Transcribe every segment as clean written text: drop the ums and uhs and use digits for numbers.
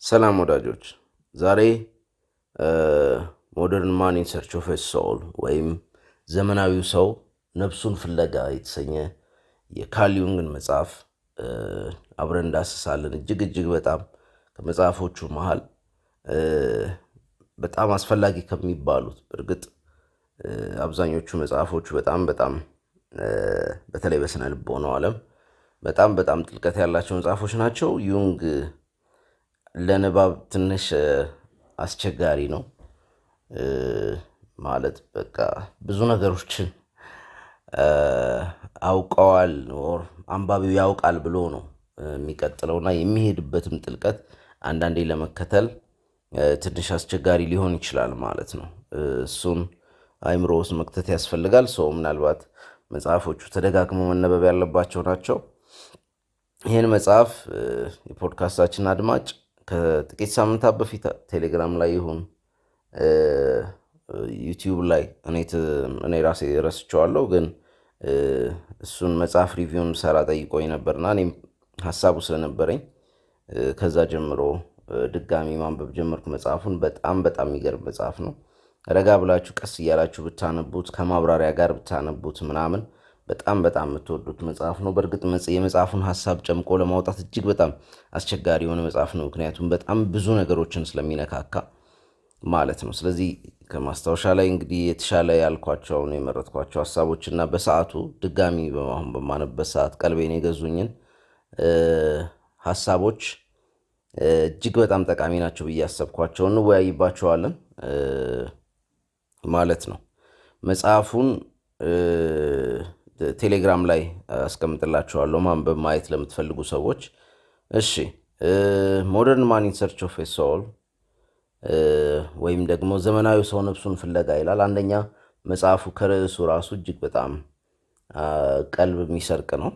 ሰላም ወዳጆች፣ ዛሬ ሞደርን ማን ኢን ሰርች ኦፍ ሶል ወይም ዘመናዊው ሰው ነፍሱን ፍለጋ የተሰኘ የካርል ዩንግን መጽሐፍ አብረን እንዳስሳለን። እጅግ በጣም ከመጽሐፎቹ መሃል በጣም አስፈላጊ ከሚባሉት በእርግጥ አብዛኞቹ መጽሐፎቹ በጣም በተለይ በስነ ልቦናው ዓለም በጣም ጥልቀት ያላቸው መጽሐፎች ናቸው። ዩንግ ለንባብ ትንሽ አስቸጋሪ ነው ማለት በቃ ብዙ ነገሮችን አውቀዋል ኦር አንባቢው ያውቃል ብሎ ነው የሚቀጥለውና የሚሄድበትም ጥልቀት አንዳንዴ ለመከተል ትንሽ አስቸጋሪ ሊሆን ይችላል ማለት ነው። እሱን አይምሮ ውስጥ መክተት ያስፈልጋል። ሰው ምናልባት መጽሐፎቹ ተደጋግሞ መነበብ ያለባቸው ናቸው። ይህን መጽሐፍ የፖድካስታችን አድማጭ ከጥቂት ሳምንታት በፊት ቴሌግራም ላይ ይሁን ዩቲዩብ ላይ እኔ ራሴ ረስቸዋለሁ፣ ግን እሱን መጽሐፍ ሪቪውን ሰራ ጠይቆኝ ነበርና እኔም ሀሳቡ ስለነበረኝ ከዛ ጀምሮ ድጋሚ ማንበብ ጀመርኩ። መጽሐፉን በጣም የሚገርም መጽሐፍ ነው። ረጋ ብላችሁ ቀስ እያላችሁ ብታነቡት ከማብራሪያ ጋር ብታነቡት ምናምን በጣም የምትወዱት መጽሐፍ ነው። በእርግጥ የመጽሐፉን ሀሳብ ጨምቆ ለማውጣት እጅግ በጣም አስቸጋሪ የሆነ መጽሐፍ ነው፣ ምክንያቱም በጣም ብዙ ነገሮችን ስለሚነካካ ማለት ነው። ስለዚህ ከማስታወሻ ላይ እንግዲህ የተሻለ ያልኳቸውን የመረጥኳቸው ሀሳቦችና በሰዓቱ ድጋሚ በማነበት ሰዓት ቀልቤን የገዙኝን ሀሳቦች እጅግ በጣም ጠቃሚ ናቸው ብዬ ያሰብኳቸው እንወያይባቸዋለን ማለት ነው። መጽሐፉን ቴሌግራም ላይ አስቀምጥላችኋለሁ ማንበብ ማየት ለምትፈልጉ ሰዎች። እሺ፣ ሞደርን ማን ኢን ሰርች ኦፍ ሶል ወይም ደግሞ ዘመናዊ ሰው ነፍሱን ፍለጋ ይላል። አንደኛ መጽሐፉ ከርዕሱ ራሱ እጅግ በጣም ቀልብ የሚሰርቅ ነው።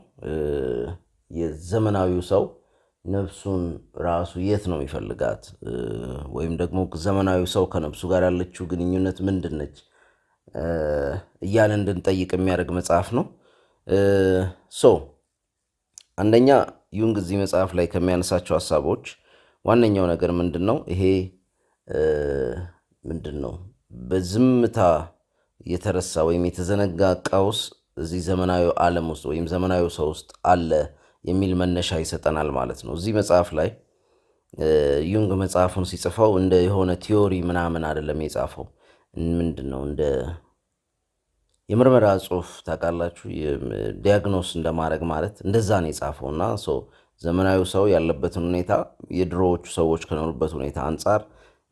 የዘመናዊው ሰው ነፍሱን ራሱ የት ነው የሚፈልጋት? ወይም ደግሞ ዘመናዊ ሰው ከነፍሱ ጋር ያለችው ግንኙነት ምንድን ነች እያልን እንድንጠይቅ የሚያደርግ መጽሐፍ ነው። አንደኛ ዩንግ እዚህ መጽሐፍ ላይ ከሚያነሳቸው ሀሳቦች ዋነኛው ነገር ምንድን ነው? ይሄ ምንድን ነው በዝምታ የተረሳ ወይም የተዘነጋ ቀውስ እዚህ ዘመናዊ ዓለም ውስጥ ወይም ዘመናዊ ሰው ውስጥ አለ የሚል መነሻ ይሰጠናል ማለት ነው። እዚህ መጽሐፍ ላይ ዩንግ መጽሐፉን ሲጽፈው እንደ የሆነ ቲዮሪ ምናምን አይደለም የጻፈው። ምንድን ነው እንደ የምርመራ ጽሑፍ ታውቃላችሁ፣ ዲያግኖስ እንደማድረግ ማለት እንደዛ ነው የጻፈው። እና ዘመናዊ ሰው ያለበትን ሁኔታ የድሮዎቹ ሰዎች ከኖሩበት ሁኔታ አንጻር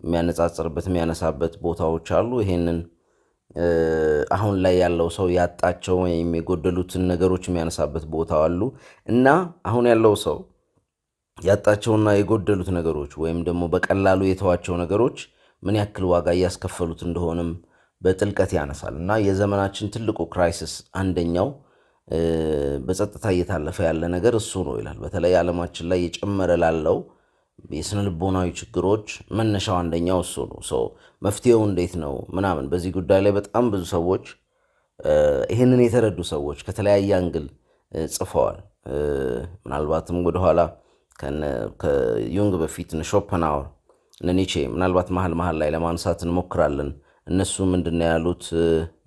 የሚያነጻጽርበት የሚያነሳበት ቦታዎች አሉ። ይሄንን አሁን ላይ ያለው ሰው ያጣቸው ወይም የጎደሉትን ነገሮች የሚያነሳበት ቦታ አሉ እና አሁን ያለው ሰው ያጣቸውና የጎደሉት ነገሮች ወይም ደግሞ በቀላሉ የተዋቸው ነገሮች ምን ያክል ዋጋ እያስከፈሉት እንደሆነም በጥልቀት ያነሳል። እና የዘመናችን ትልቁ ክራይሲስ አንደኛው በጸጥታ እየታለፈ ያለ ነገር እሱ ነው ይላል። በተለይ ዓለማችን ላይ የጨመረ ላለው የስነ ልቦናዊ ችግሮች መነሻው አንደኛው እሱ ነው። መፍትሄው እንዴት ነው ምናምን በዚህ ጉዳይ ላይ በጣም ብዙ ሰዎች ይህንን የተረዱ ሰዎች ከተለያየ አንግል ጽፈዋል። ምናልባትም ወደኋላ ከዩንግ በፊት ሾፐንሃወር፣ ኒቼ ምናልባት መሀል ላይ ለማንሳት እንሞክራለን። እነሱ ምንድነው ያሉት?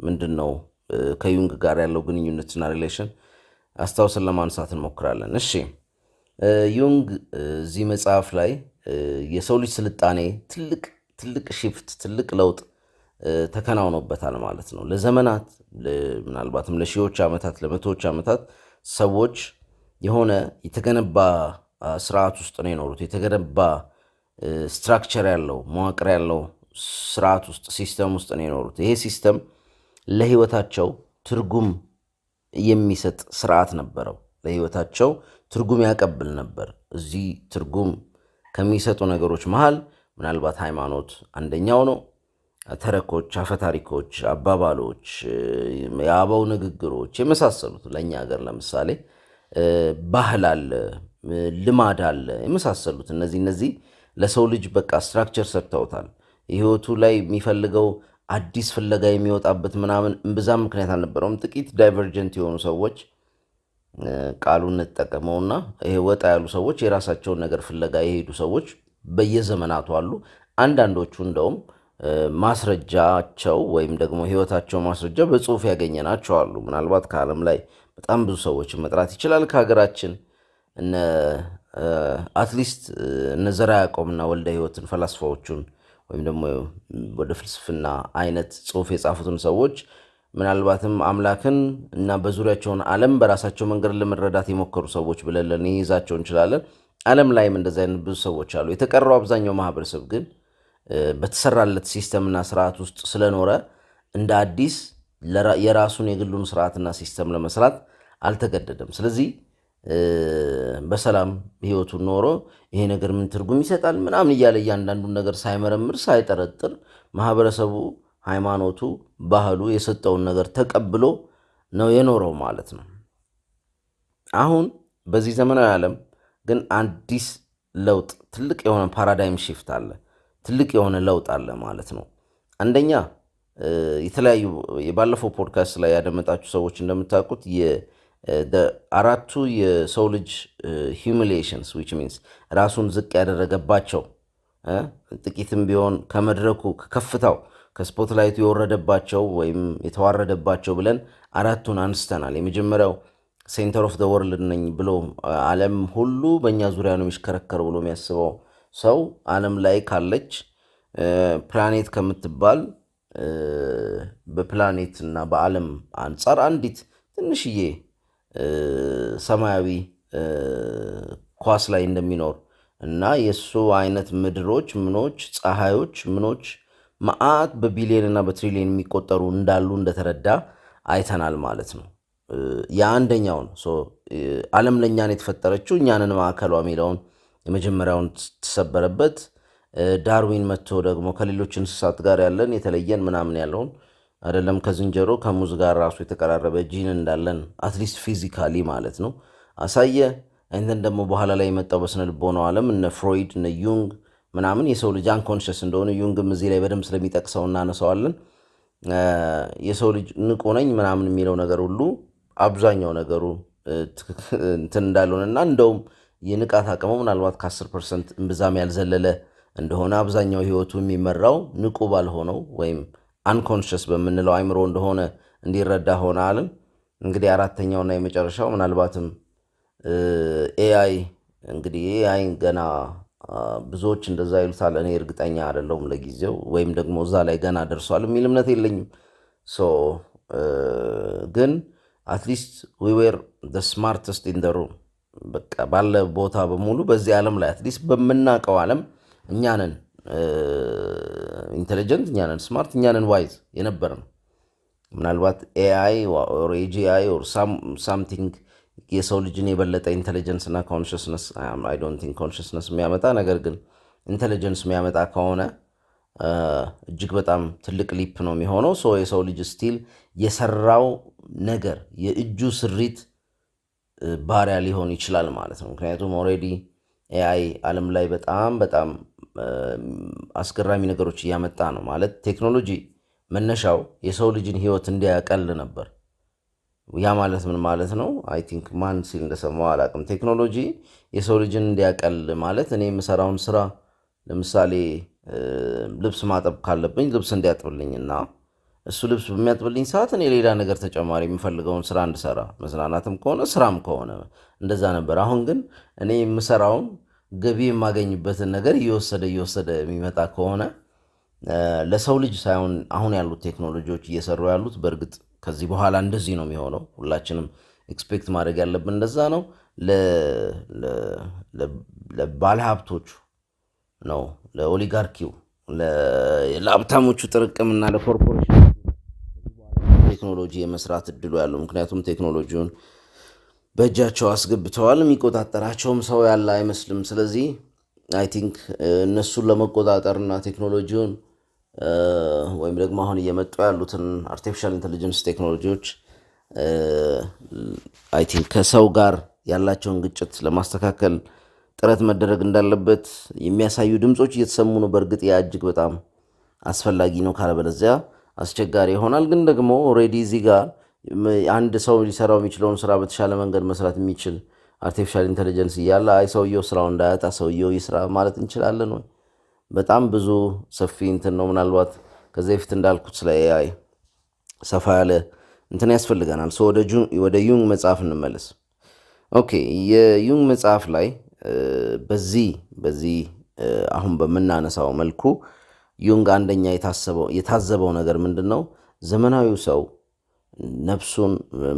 ምንድነው ከዩንግ ጋር ያለው ግንኙነትና ሪሌሽን አስታውሰን ለማንሳት እንሞክራለን። እሺ፣ ዩንግ እዚህ መጽሐፍ ላይ የሰው ልጅ ስልጣኔ ትልቅ ሽፍት ትልቅ ለውጥ ተከናውኖበታል ማለት ነው። ለዘመናት ምናልባትም ለሺዎች ዓመታት ለመቶዎች ዓመታት ሰዎች የሆነ የተገነባ ስርዓት ውስጥ ነው የኖሩት። የተገነባ ስትራክቸር ያለው መዋቅር ያለው ስርዓት ውስጥ ሲስተም ውስጥ ነው የኖሩት። ይሄ ሲስተም ለህይወታቸው ትርጉም የሚሰጥ ስርዓት ነበረው። ለህይወታቸው ትርጉም ያቀብል ነበር። እዚህ ትርጉም ከሚሰጡ ነገሮች መሃል ምናልባት ሃይማኖት አንደኛው ነው። ተረኮች፣ አፈታሪኮች፣ አባባሎች፣ የአበው ንግግሮች የመሳሰሉት ለእኛ ሀገር ለምሳሌ ባህል አለ፣ ልማድ አለ የመሳሰሉት እነዚህ ለሰው ልጅ በቃ ስትራክቸር ሰርተውታል። ህይወቱ ላይ የሚፈልገው አዲስ ፍለጋ የሚወጣበት ምናምን እምብዛም ምክንያት አልነበረውም። ጥቂት ዳይቨርጀንት የሆኑ ሰዎች ቃሉን እንጠቀመውና ይሄ ወጣ ያሉ ሰዎች የራሳቸውን ነገር ፍለጋ የሄዱ ሰዎች በየዘመናቱ አሉ። አንዳንዶቹ እንደውም ማስረጃቸው ወይም ደግሞ ህይወታቸው ማስረጃ በጽሁፍ ያገኘናቸው አሉ። ምናልባት ከዓለም ላይ በጣም ብዙ ሰዎችን መጥራት ይችላል። ከሀገራችን እነ አትሊስት እነ ዘርዓ ያዕቆብና ወልደ ህይወትን ፈላስፋዎቹን ወይም ደግሞ ወደ ፍልስፍና አይነት ጽሁፍ የጻፉትን ሰዎች ምናልባትም አምላክን እና በዙሪያቸውን ዓለም በራሳቸው መንገድ ለመረዳት የሞከሩ ሰዎች ብለን ልንይዛቸው እንችላለን። ዓለም ላይም እንደዚህ አይነት ብዙ ሰዎች አሉ። የተቀረው አብዛኛው ማህበረሰብ ግን በተሰራለት ሲስተምና ስርዓት ውስጥ ስለኖረ እንደ አዲስ የራሱን የግሉን ስርዓትና ሲስተም ለመስራት አልተገደደም። ስለዚህ በሰላም ህይወቱን ኖሮ ይሄ ነገር ምን ትርጉም ይሰጣል ምናምን እያለ እያንዳንዱን ነገር ሳይመረምር ሳይጠረጥር ማህበረሰቡ፣ ሃይማኖቱ፣ ባህሉ የሰጠውን ነገር ተቀብሎ ነው የኖረው ማለት ነው። አሁን በዚህ ዘመናዊ ዓለም ግን አዲስ ለውጥ፣ ትልቅ የሆነ ፓራዳይም ሺፍት አለ። ትልቅ የሆነ ለውጥ አለ ማለት ነው። አንደኛ የተለያዩ የባለፈው ፖድካስት ላይ ያደመጣችሁ ሰዎች እንደምታውቁት አራቱ የሰው ልጅ ሂዩሚሊዬሽንስ ዊች ሚንስ ራሱን ዝቅ ያደረገባቸው ጥቂትም ቢሆን ከመድረኩ ከከፍታው ከስፖትላይቱ የወረደባቸው ወይም የተዋረደባቸው ብለን አራቱን አንስተናል። የመጀመሪያው ሴንተር ኦፍ ዘ ወርልድ ነኝ ብሎ ዓለም ሁሉ በእኛ ዙሪያ ነው የሚሽከረከረው ብሎ የሚያስበው ሰው ዓለም ላይ ካለች ፕላኔት ከምትባል በፕላኔት እና በዓለም አንጻር አንዲት ትንሽዬ ሰማያዊ ኳስ ላይ እንደሚኖር እና የእሱ አይነት ምድሮች ምኖች ፀሐዮች ምኖች መዓት በቢሊየን እና በትሪሊየን የሚቆጠሩ እንዳሉ እንደተረዳ አይተናል ማለት ነው። የአንደኛው ነው ዓለም ለእኛን የተፈጠረችው እኛንን ማዕከሏ የሚለውን የመጀመሪያውን ተሰበረበት። ዳርዊን መጥቶ ደግሞ ከሌሎች እንስሳት ጋር ያለን የተለየን ምናምን ያለውን አይደለም ከዝንጀሮ ከሙዝ ጋር ራሱ የተቀራረበ ጂን እንዳለን አትሊስት ፊዚካሊ ማለት ነው አሳየ። አይንተን ደግሞ በኋላ ላይ የመጣው በስነ ልቦናው ዓለም እነ ፍሮይድ እነ ዩንግ ምናምን የሰው ልጅ አንኮንሽስ እንደሆነ ዩንግም እዚህ ላይ በደንብ ስለሚጠቅሰው እናነሳዋለን። የሰው ልጅ ንቁ ነኝ ምናምን የሚለው ነገር ሁሉ አብዛኛው ነገሩ እንትን እንዳልሆነና እንደውም የንቃት አቅሙ ምናልባት ከ10% እምብዛም ያልዘለለ እንደሆነ አብዛኛው ህይወቱ የሚመራው ንቁ ባልሆነው ወይም አንኮንሽስ በምንለው አይምሮ እንደሆነ እንዲረዳ ሆነ አለን። እንግዲህ አራተኛውና የመጨረሻው ምናልባትም ኤአይ እንግዲህ ኤአይ ገና ብዙዎች እንደዛ ይሉታል። እኔ እርግጠኛ አይደለሁም ለጊዜው ወይም ደግሞ እዛ ላይ ገና ደርሷል የሚል እምነት የለኝም። ግን አትሊስት ዊ ዌር ዘ ስማርተስት ኢን ዘ ሩም። በቃ ባለ ቦታ በሙሉ በዚህ ዓለም ላይ አትሊስት በምናውቀው ዓለም እኛንን ኢንቴሊጀንት እኛንን ስማርት እኛንን ዋይዝ የነበር ነው። ምናልባት ኤአይ ኦር ኤጂአይ ኦር ሳምቲንግ የሰው ልጅን የበለጠ ኢንቴሊጀንስ እና ኮንሽስነስ አይ ዶንት ቲንክ ኮንሽስነስ የሚያመጣ ነገር ግን ኢንቴሊጀንስ የሚያመጣ ከሆነ እጅግ በጣም ትልቅ ሊፕ ነው የሚሆነው። የሰው ልጅ ስቲል የሰራው ነገር የእጁ ስሪት ባሪያ ሊሆን ይችላል ማለት ነው። ምክንያቱም ኦልሬዲ ኤአይ ዓለም ላይ በጣም በጣም አስገራሚ ነገሮች እያመጣ ነው ማለት ቴክኖሎጂ መነሻው የሰው ልጅን ህይወት እንዲያቀል ነበር። ያ ማለት ምን ማለት ነው? አይ ቲንክ ማን ሲል እንደሰማው አላውቅም። ቴክኖሎጂ የሰው ልጅን እንዲያቀል ማለት እኔ የምሰራውን ስራ ለምሳሌ ልብስ ማጠብ ካለብኝ ልብስ እንዲያጥብልኝና እሱ ልብስ በሚያጥብልኝ ሰዓት እኔ ሌላ ነገር ተጨማሪ የምፈልገውን ስራ እንድሰራ መዝናናትም ከሆነ ስራም ከሆነ እንደዛ ነበር። አሁን ግን እኔ የምሰራውን ገቢ የማገኝበትን ነገር እየወሰደ የሚመጣ ከሆነ ለሰው ልጅ ሳይሆን አሁን ያሉት ቴክኖሎጂዎች እየሰሩ ያሉት በእርግጥ ከዚህ በኋላ እንደዚህ ነው የሚሆነው። ሁላችንም ኤክስፔክት ማድረግ ያለብን እንደዛ ነው። ለባለሀብቶቹ ነው፣ ለኦሊጋርኪው፣ ለሀብታሞቹ ጥርቅምና ለኮርፖሬሽን ቴክኖሎጂ የመስራት እድሉ ያለው። ምክንያቱም ቴክኖሎጂውን በእጃቸው አስገብተዋል። የሚቆጣጠራቸውም ሰው ያለ አይመስልም። ስለዚህ አይ ቲንክ እነሱን ለመቆጣጠርና ቴክኖሎጂውን ወይም ደግሞ አሁን እየመጡ ያሉትን አርቲፊሻል ኢንቴሊጀንስ ቴክኖሎጂዎች አይ ቲንክ ከሰው ጋር ያላቸውን ግጭት ለማስተካከል ጥረት መደረግ እንዳለበት የሚያሳዩ ድምፆች እየተሰሙ ነው። በእርግጥ ያ እጅግ በጣም አስፈላጊ ነው፣ ካለበለዚያ አስቸጋሪ ይሆናል። ግን ደግሞ ኦልሬዲ እዚህ ጋር አንድ ሰው ሊሰራው የሚችለውን ስራ በተሻለ መንገድ መስራት የሚችል አርቲፊሻል ኢንተለጀንስ እያለ አይ ሰውየው ስራው እንዳያጣ ሰውየው ይስራ ማለት እንችላለን ወይ? በጣም ብዙ ሰፊ እንትን ነው። ምናልባት ከዚህ በፊት እንዳልኩት ስለ ኤአይ ሰፋ ያለ እንትን ያስፈልገናል። ወደ ዩንግ መጽሐፍ እንመለስ። ኦኬ የዩንግ መጽሐፍ ላይ በዚህ አሁን በምናነሳው መልኩ ዩንግ አንደኛ የታዘበው ነገር ምንድን ነው? ዘመናዊው ሰው ነፍሱን፣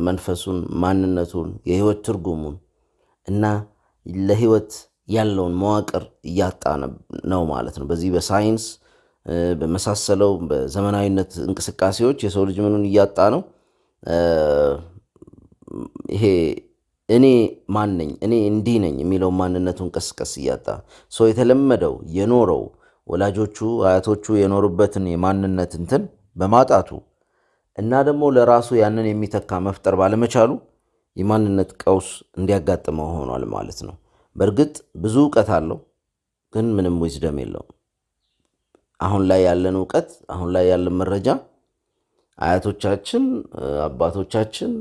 መንፈሱን፣ ማንነቱን፣ የህይወት ትርጉሙን እና ለህይወት ያለውን መዋቅር እያጣ ነው ማለት ነው። በዚህ በሳይንስ በመሳሰለው በዘመናዊነት እንቅስቃሴዎች የሰው ልጅ ምኑን እያጣ ነው? ይሄ እኔ ማን ነኝ፣ እኔ እንዲህ ነኝ የሚለው ማንነቱን ቀስቀስ እያጣ ሰው የተለመደው የኖረው ወላጆቹ አያቶቹ የኖሩበትን የማንነት እንትን በማጣቱ እና ደግሞ ለራሱ ያንን የሚተካ መፍጠር ባለመቻሉ የማንነት ቀውስ እንዲያጋጥመው ሆኗል ማለት ነው። በእርግጥ ብዙ እውቀት አለው፣ ግን ምንም ዊዝደም የለውም። አሁን ላይ ያለን እውቀት፣ አሁን ላይ ያለን መረጃ አያቶቻችን፣ አባቶቻችን፣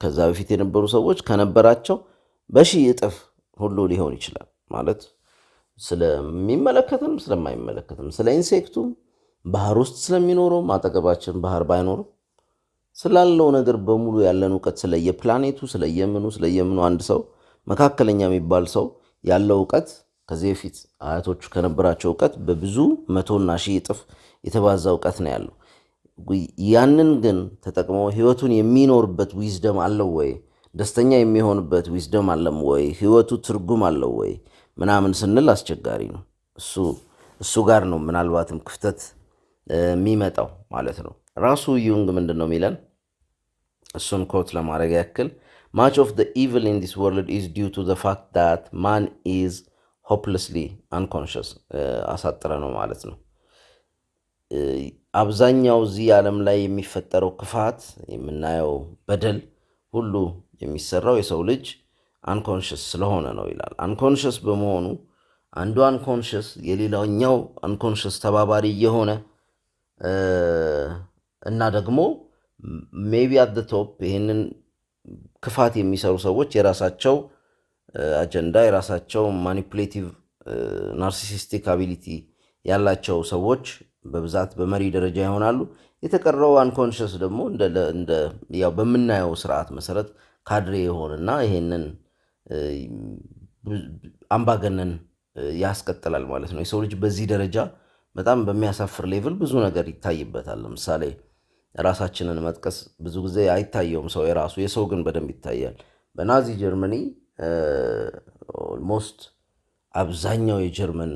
ከዛ በፊት የነበሩ ሰዎች ከነበራቸው በሺህ እጥፍ ሁሉ ሊሆን ይችላል ማለት ስለሚመለከትም ስለማይመለከትም፣ ስለ ኢንሴክቱም ባህር ውስጥ ስለሚኖረውም አጠገባችን ባህር ባይኖርም ስላለው ነገር በሙሉ ያለን እውቀት ስለየፕላኔቱ ስለየምኑ አንድ ሰው መካከለኛ የሚባል ሰው ያለው እውቀት ከዚህ በፊት አያቶቹ ከነበራቸው እውቀት በብዙ መቶና ሺህ እጥፍ የተባዛ እውቀት ነው ያለው። ያንን ግን ተጠቅሞ ህይወቱን የሚኖርበት ዊዝደም አለው ወይ? ደስተኛ የሚሆንበት ዊዝደም አለም ወይ? ህይወቱ ትርጉም አለው ወይ ምናምን ስንል አስቸጋሪ ነው። እሱ ጋር ነው ምናልባትም ክፍተት የሚመጣው ማለት ነው። ራሱ ዩንግ ምንድን ነው የሚለን? እሱን ኮት ለማድረግ ያክል much of the evil in this world is due to the fact that man is hopelessly unconscious አሳጥረ ነው ማለት ነው። አብዛኛው እዚህ ዓለም ላይ የሚፈጠረው ክፋት፣ የምናየው በደል ሁሉ የሚሰራው የሰው ልጅ አንኮንሽስ ስለሆነ ነው ይላል። አንኮንሽስ በመሆኑ አንዱ አንኮንሽስ የሌላኛው አንኮንሽስ ተባባሪ የሆነ እና ደግሞ ሜቢ አት ዘ ቶፕ ይህንን ክፋት የሚሰሩ ሰዎች የራሳቸው አጀንዳ፣ የራሳቸው ማኒፑሌቲቭ ናርሲሲስቲክ አቢሊቲ ያላቸው ሰዎች በብዛት በመሪ ደረጃ ይሆናሉ። የተቀረው አንኮንሽስ ደግሞ ያው በምናየው ስርዓት መሰረት ካድሬ የሆነና ይሄንን አምባገነን ያስቀጥላል ማለት ነው። የሰው ልጅ በዚህ ደረጃ በጣም በሚያሳፍር ሌቭል ብዙ ነገር ይታይበታል። ለምሳሌ ራሳችንን መጥቀስ ብዙ ጊዜ አይታየውም ሰው የራሱ፣ የሰው ግን በደንብ ይታያል። በናዚ ጀርመኒ ኦልሞስት አብዛኛው የጀርመን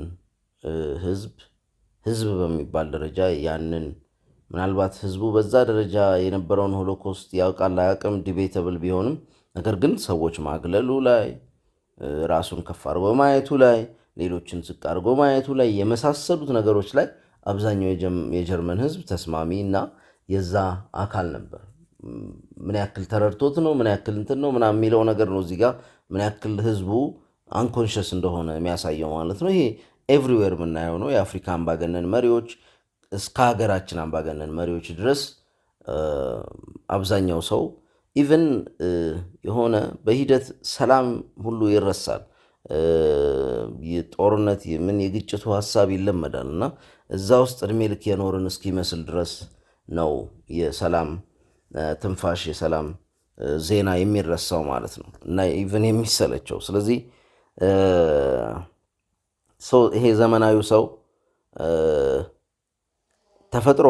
ህዝብ በሚባል ደረጃ ያንን ምናልባት ህዝቡ በዛ ደረጃ የነበረውን ሆሎኮስት ያውቃል አያውቅም ዲቤተብል ቢሆንም፣ ነገር ግን ሰዎች ማግለሉ ላይ፣ ራሱን ከፍ አድርጎ ማየቱ ላይ፣ ሌሎችን ዝቅ አድርጎ ማየቱ ላይ የመሳሰሉት ነገሮች ላይ አብዛኛው የጀርመን ህዝብ ተስማሚ እና የዛ አካል ነበር። ምን ያክል ተረድቶት ነው ምን ያክል እንትን ነው ምናምን የሚለው ነገር ነው እዚህ ጋር ምን ያክል ህዝቡ አንኮንሽስ እንደሆነ የሚያሳየው ማለት ነው። ይሄ ኤቭሪዌር የምናየው ነው። የአፍሪካ አምባገነን መሪዎች እስከ ሀገራችን አምባገነን መሪዎች ድረስ አብዛኛው ሰው ኢቨን የሆነ በሂደት ሰላም ሁሉ ይረሳል። የጦርነት የግጭቱ ሀሳብ ይለመዳል እና እዛ ውስጥ እድሜ ልክ የኖርን እስኪመስል ድረስ ነው የሰላም ትንፋሽ የሰላም ዜና የሚረሳው ማለት ነው እና ኢቨን የሚሰለቸው። ስለዚህ ይሄ ዘመናዊ ሰው ተፈጥሮ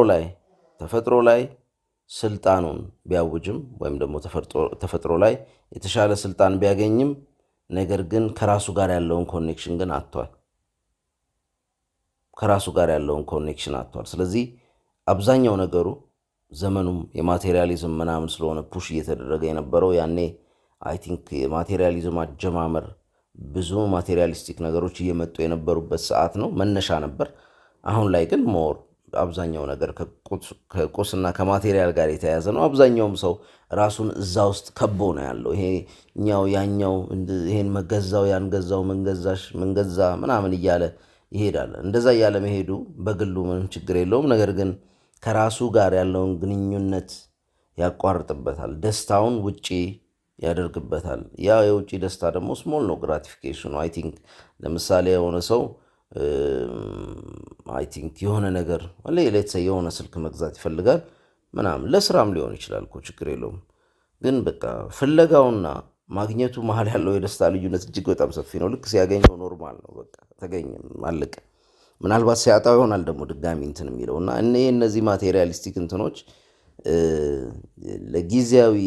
ላይ ስልጣኑን ቢያውጅም ወይም ደግሞ ተፈጥሮ ላይ የተሻለ ስልጣን ቢያገኝም ነገር ግን ከራሱ ጋር ያለውን ኮኔክሽን ግን አጥቷል። ስለዚህ አብዛኛው ነገሩ ዘመኑም የማቴሪያሊዝም ምናምን ስለሆነ ፑሽ እየተደረገ የነበረው ያኔ አይ ቲንክ የማቴሪያሊዝም አጀማመር ብዙ ማቴሪያሊስቲክ ነገሮች እየመጡ የነበሩበት ሰዓት ነው፣ መነሻ ነበር። አሁን ላይ ግን ሞር አብዛኛው ነገር ከቁስና ከማቴሪያል ጋር የተያያዘ ነው። አብዛኛውም ሰው ራሱን እዛ ውስጥ ከቦ ነው ያለው። ይሄኛው ያኛው ይሄን መገዛው ያንገዛው መንገዛ ምናምን እያለ ይሄዳል። እንደዛ እያለ መሄዱ በግሉ ምንም ችግር የለውም። ነገር ግን ከራሱ ጋር ያለውን ግንኙነት ያቋርጥበታል። ደስታውን ውጪ ያደርግበታል። ያ የውጭ ደስታ ደግሞ ስሞል ነው ግራቲፊኬሽኑ። አይ ቲንክ ለምሳሌ የሆነ ሰው አይ ቲንክ የሆነ ነገር ሌትሰ የሆነ ስልክ መግዛት ይፈልጋል ምናምን፣ ለስራም ሊሆን ይችላል እኮ ችግር የለውም። ግን በቃ ፍለጋውና ማግኘቱ መሀል ያለው የደስታ ልዩነት እጅግ በጣም ሰፊ ነው። ልክ ሲያገኘው ኖርማል ነው፣ በቃ ተገኘም አለቀ። ምናልባት ሲያጣው ይሆናል ደግሞ ድጋሚ እንትን የሚለው እና እነዚህ ማቴሪያሊስቲክ እንትኖች ለጊዜያዊ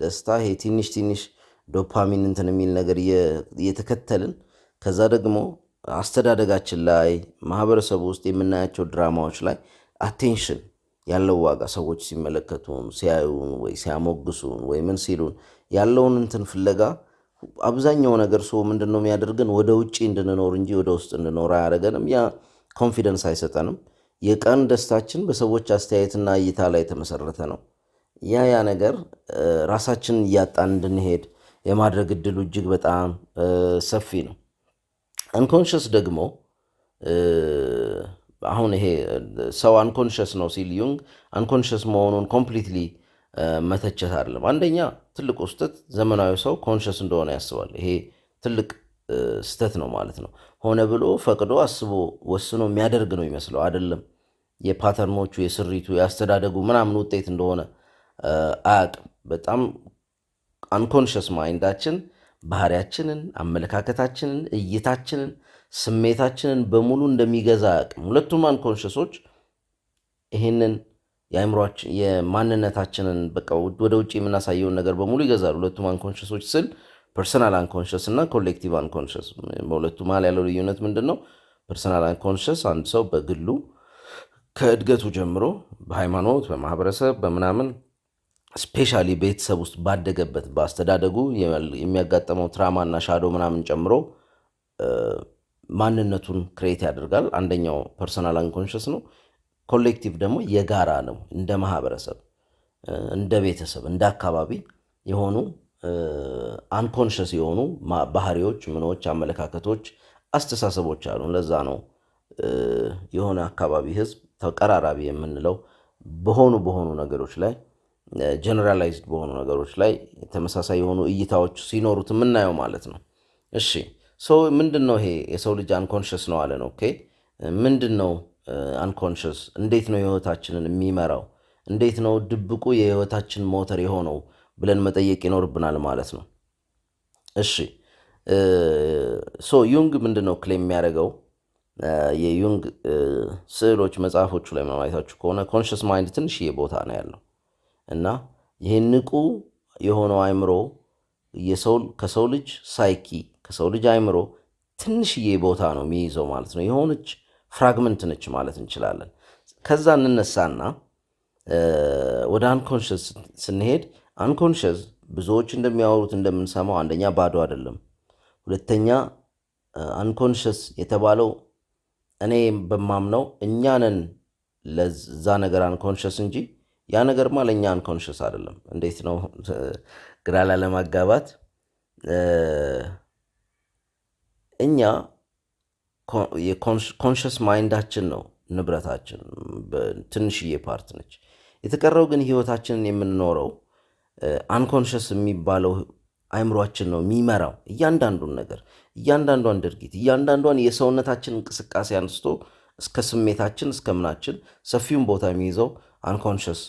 ደስታ ይሄ ትንሽ ትንሽ ዶፓሚን እንትን የሚል ነገር እየተከተልን ከዛ ደግሞ አስተዳደጋችን ላይ ማህበረሰቡ ውስጥ የምናያቸው ድራማዎች ላይ አቴንሽን ያለው ዋጋ ሰዎች ሲመለከቱን ሲያዩን ወይ ሲያሞግሱን ወይ ምን ሲሉን ያለውን እንትን ፍለጋ አብዛኛው ነገር ሰው ምንድን ነው የሚያደርገን ወደ ውጭ እንድንኖር እንጂ ወደ ውስጥ እንድኖር አያደርገንም። ያ ኮንፊደንስ አይሰጠንም። የቀን ደስታችን በሰዎች አስተያየትና እይታ ላይ የተመሰረተ ነው። ያ ነገር ራሳችንን እያጣን እንድንሄድ የማድረግ እድሉ እጅግ በጣም ሰፊ ነው። አንኮንሽስ ደግሞ አሁን ይሄ ሰው አንኮንሽስ ነው ሲል ዩንግ አንኮንሽስ መሆኑን ኮምፕሊትሊ መተቸት አይደለም። አንደኛ ትልቁ ስህተት ዘመናዊ ሰው ኮንሽስ እንደሆነ ያስባል። ይሄ ትልቅ ስህተት ነው ማለት ነው። ሆነ ብሎ ፈቅዶ አስቦ ወስኖ የሚያደርግ ነው ይመስለው አይደለም። የፓተርኖቹ የስሪቱ የአስተዳደጉ ምናምን ውጤት እንደሆነ አያውቅም። በጣም አንኮንሽስ ማይንዳችን ባህሪያችንን፣ አመለካከታችንን፣ እይታችንን፣ ስሜታችንን በሙሉ እንደሚገዛ አያውቅም። ሁለቱም አንኮንሽሶች ይህንን የማንነታችንን በቃ ወደ ውጭ የምናሳየውን ነገር በሙሉ ይገዛሉ። ሁለቱም አንኮንሽሶች ስል ፐርሰናል አንኮንሽስ እና ኮሌክቲቭ አንኮንሽስ። በሁለቱ መሀል ያለው ልዩነት ምንድን ነው? ፐርሰናል አንኮንሽስ አንድ ሰው በግሉ ከእድገቱ ጀምሮ በሃይማኖት፣ በማህበረሰብ፣ በምናምን ስፔሻሊ ቤተሰብ ውስጥ ባደገበት በአስተዳደጉ የሚያጋጠመው ትራማና ሻዶ ምናምን ጨምሮ ማንነቱን ክሬት ያደርጋል። አንደኛው ፐርሰናል አንኮንሽስ ነው። ኮሌክቲቭ ደግሞ የጋራ ነው። እንደ ማህበረሰብ፣ እንደ ቤተሰብ፣ እንደ አካባቢ የሆኑ አንኮንሽስ የሆኑ ባህሪዎች፣ ምኖች፣ አመለካከቶች፣ አስተሳሰቦች አሉ። ለዛ ነው የሆነ አካባቢ ህዝብ ተቀራራቢ የምንለው በሆኑ ነገሮች ላይ ጀነራላይዝድ በሆኑ ነገሮች ላይ ተመሳሳይ የሆኑ እይታዎች ሲኖሩት የምናየው ማለት ነው። እሺ ሰው ምንድን ነው ይሄ የሰው ልጅ አንኮንሽስ ነው አለን። ኦኬ ምንድን ነው አንኮንሽስ? እንዴት ነው ህይወታችንን የሚመራው? እንዴት ነው ድብቁ የህይወታችን ሞተር የሆነው ብለን መጠየቅ ይኖርብናል ማለት ነው። እሺ ዩንግ ምንድን ነው ክሌም የሚያደርገው? የዩንግ ስዕሎች መጽሐፎቹ ላይ ማየታችሁ ከሆነ ኮንሽስ ማይንድ ትንሽዬ ቦታ ነው ያለው እና ይህን ንቁ የሆነው አይምሮ ከሰው ልጅ ሳይኪ ከሰው ልጅ አይምሮ ትንሽዬ ቦታ ነው የሚይዘው ማለት ነው። የሆነች ፍራግመንት ነች ማለት እንችላለን። ከዛ እንነሳና ወደ አንኮንሽስ ስንሄድ አንኮንሽስ ብዙዎች እንደሚያወሩት እንደምንሰማው አንደኛ ባዶ አይደለም። ሁለተኛ አንኮንሽስ የተባለው እኔ በማምነው እኛንን ለዛ ነገር አንኮንሽስ እንጂ ያ ነገርማ ለእኛ አንኮንሽስ አይደለም። እንዴት ነው ግራ ላለማጋባት፣ እኛ የኮንሽስ ማይንዳችን ነው ንብረታችን፣ ትንሽዬ ፓርት ነች። የተቀረው ግን ህይወታችንን የምንኖረው አንኮንሽስ የሚባለው አይምሯችን ነው የሚመራው። እያንዳንዱን ነገር፣ እያንዳንዷን ድርጊት፣ እያንዳንዷን የሰውነታችን እንቅስቃሴ አንስቶ እስከ ስሜታችን እስከ ምናችን ሰፊውን ቦታ የሚይዘው አንኮንሽስ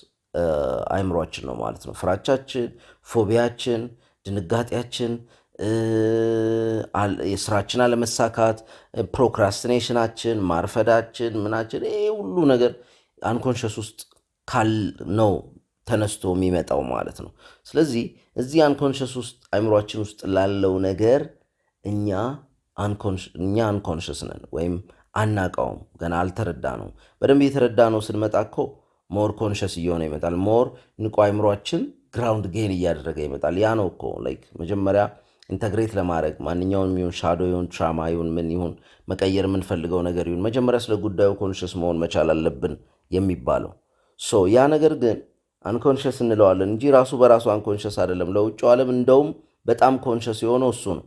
አይምሯችን ነው ማለት ነው። ፍራቻችን፣ ፎቢያችን፣ ድንጋጤያችን፣ የስራችን አለመሳካት፣ ፕሮክራስቲኔሽናችን፣ ማርፈዳችን፣ ምናችን ይሄ ሁሉ ነገር አንኮንሽስ ውስጥ ነው ተነስቶ የሚመጣው ማለት ነው። ስለዚህ እዚህ አንኮንሽስ ውስጥ አይምሯችን ውስጥ ላለው ነገር እኛ አንኮንሽስ ነን ወይም አናውቀውም፣ ገና አልተረዳ ነው። በደንብ የተረዳ ነው ስንመጣ እኮ ሞር ኮንሽስ እየሆነ ይመጣል። ሞር ንቁ አይምሯችን ግራውንድ ጌን እያደረገ ይመጣል። ያ ነው እኮ ላይክ መጀመሪያ ኢንተግሬት ለማድረግ ማንኛውንም ይሁን ሻዶ ይሁን ትራማ ይሁን ምን ይሁን መቀየር የምንፈልገው ነገር ይሁን መጀመሪያ ስለ ጉዳዩ ኮንሽስ መሆን መቻል አለብን የሚባለው። ያ ነገር ግን አንኮንሽስ እንለዋለን እንጂ ራሱ በራሱ አንኮንሽስ አይደለም። ለውጭው ዓለም እንደውም በጣም ኮንሽስ የሆነው እሱ ነው።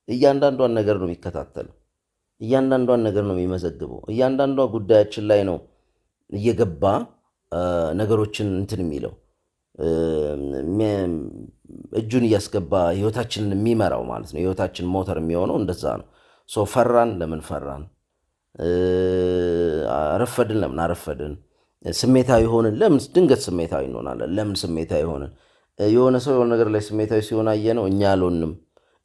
እያንዳንዷን ነገር ነው የሚከታተለው፣ እያንዳንዷን ነገር ነው የሚመዘግበው፣ እያንዳንዷ ጉዳያችን ላይ ነው እየገባ ነገሮችን እንትን የሚለው እጁን እያስገባ ህይወታችንን የሚመራው ማለት ነው። የህይወታችን ሞተር የሚሆነው እንደዛ ነው። ፈራን፣ ለምን ፈራን? አረፈድን፣ ለምን አረፈድን? ስሜታዊ ሆንን፣ ለምን ድንገት ስሜታዊ እንሆናለን? ለምን ስሜታዊ ሆንን? የሆነ ሰው የሆነ ነገር ላይ ስሜታዊ ሲሆን አየ ነው፣ እኛ አልሆንም።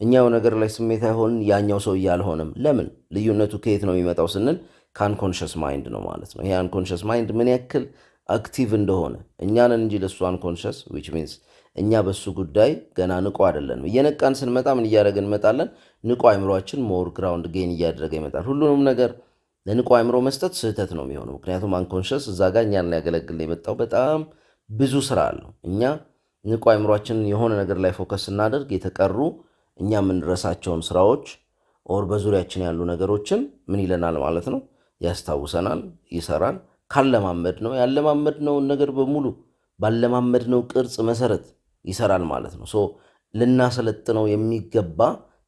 እኛ የሆነ ነገር ላይ ስሜታዊ ሆንን፣ ያኛው ሰው አልሆነም። ለምን? ልዩነቱ ከየት ነው የሚመጣው ስንል ከአንኮንሽስ ማይንድ ነው ማለት ነው። ይሄ አንኮንሽስ ማይንድ ምን ያክል አክቲቭ እንደሆነ እኛንን እንጂ ለሱ አንኮንሽስ ዊች ሚንስ እኛ በሱ ጉዳይ ገና ንቁ አይደለንም። እየነቃን ስንመጣ ምን እያደረገ እንመጣለን? ንቁ አይምሯችን ሞር ግራውንድ ጌን እያደረገ ይመጣል። ሁሉንም ነገር ለንቁ አይምሮ መስጠት ስህተት ነው የሚሆነው። ምክንያቱም አንኮንሽስ እዛ ጋር እኛን ሊያገለግል የመጣው በጣም ብዙ ስራ አለው። እኛ ንቁ አይምሯችንን የሆነ ነገር ላይ ፎከስ ስናደርግ የተቀሩ እኛ የምንረሳቸውን ስራዎች ኦር በዙሪያችን ያሉ ነገሮችን ምን ይለናል ማለት ነው? ያስታውሰናል፣ ይሰራል። ካለማመድ ነው ያለማመድነውን ነገር በሙሉ ባለማመድነው ቅርጽ መሰረት ይሰራል ማለት ነው። ልናሰለጥነው የሚገባ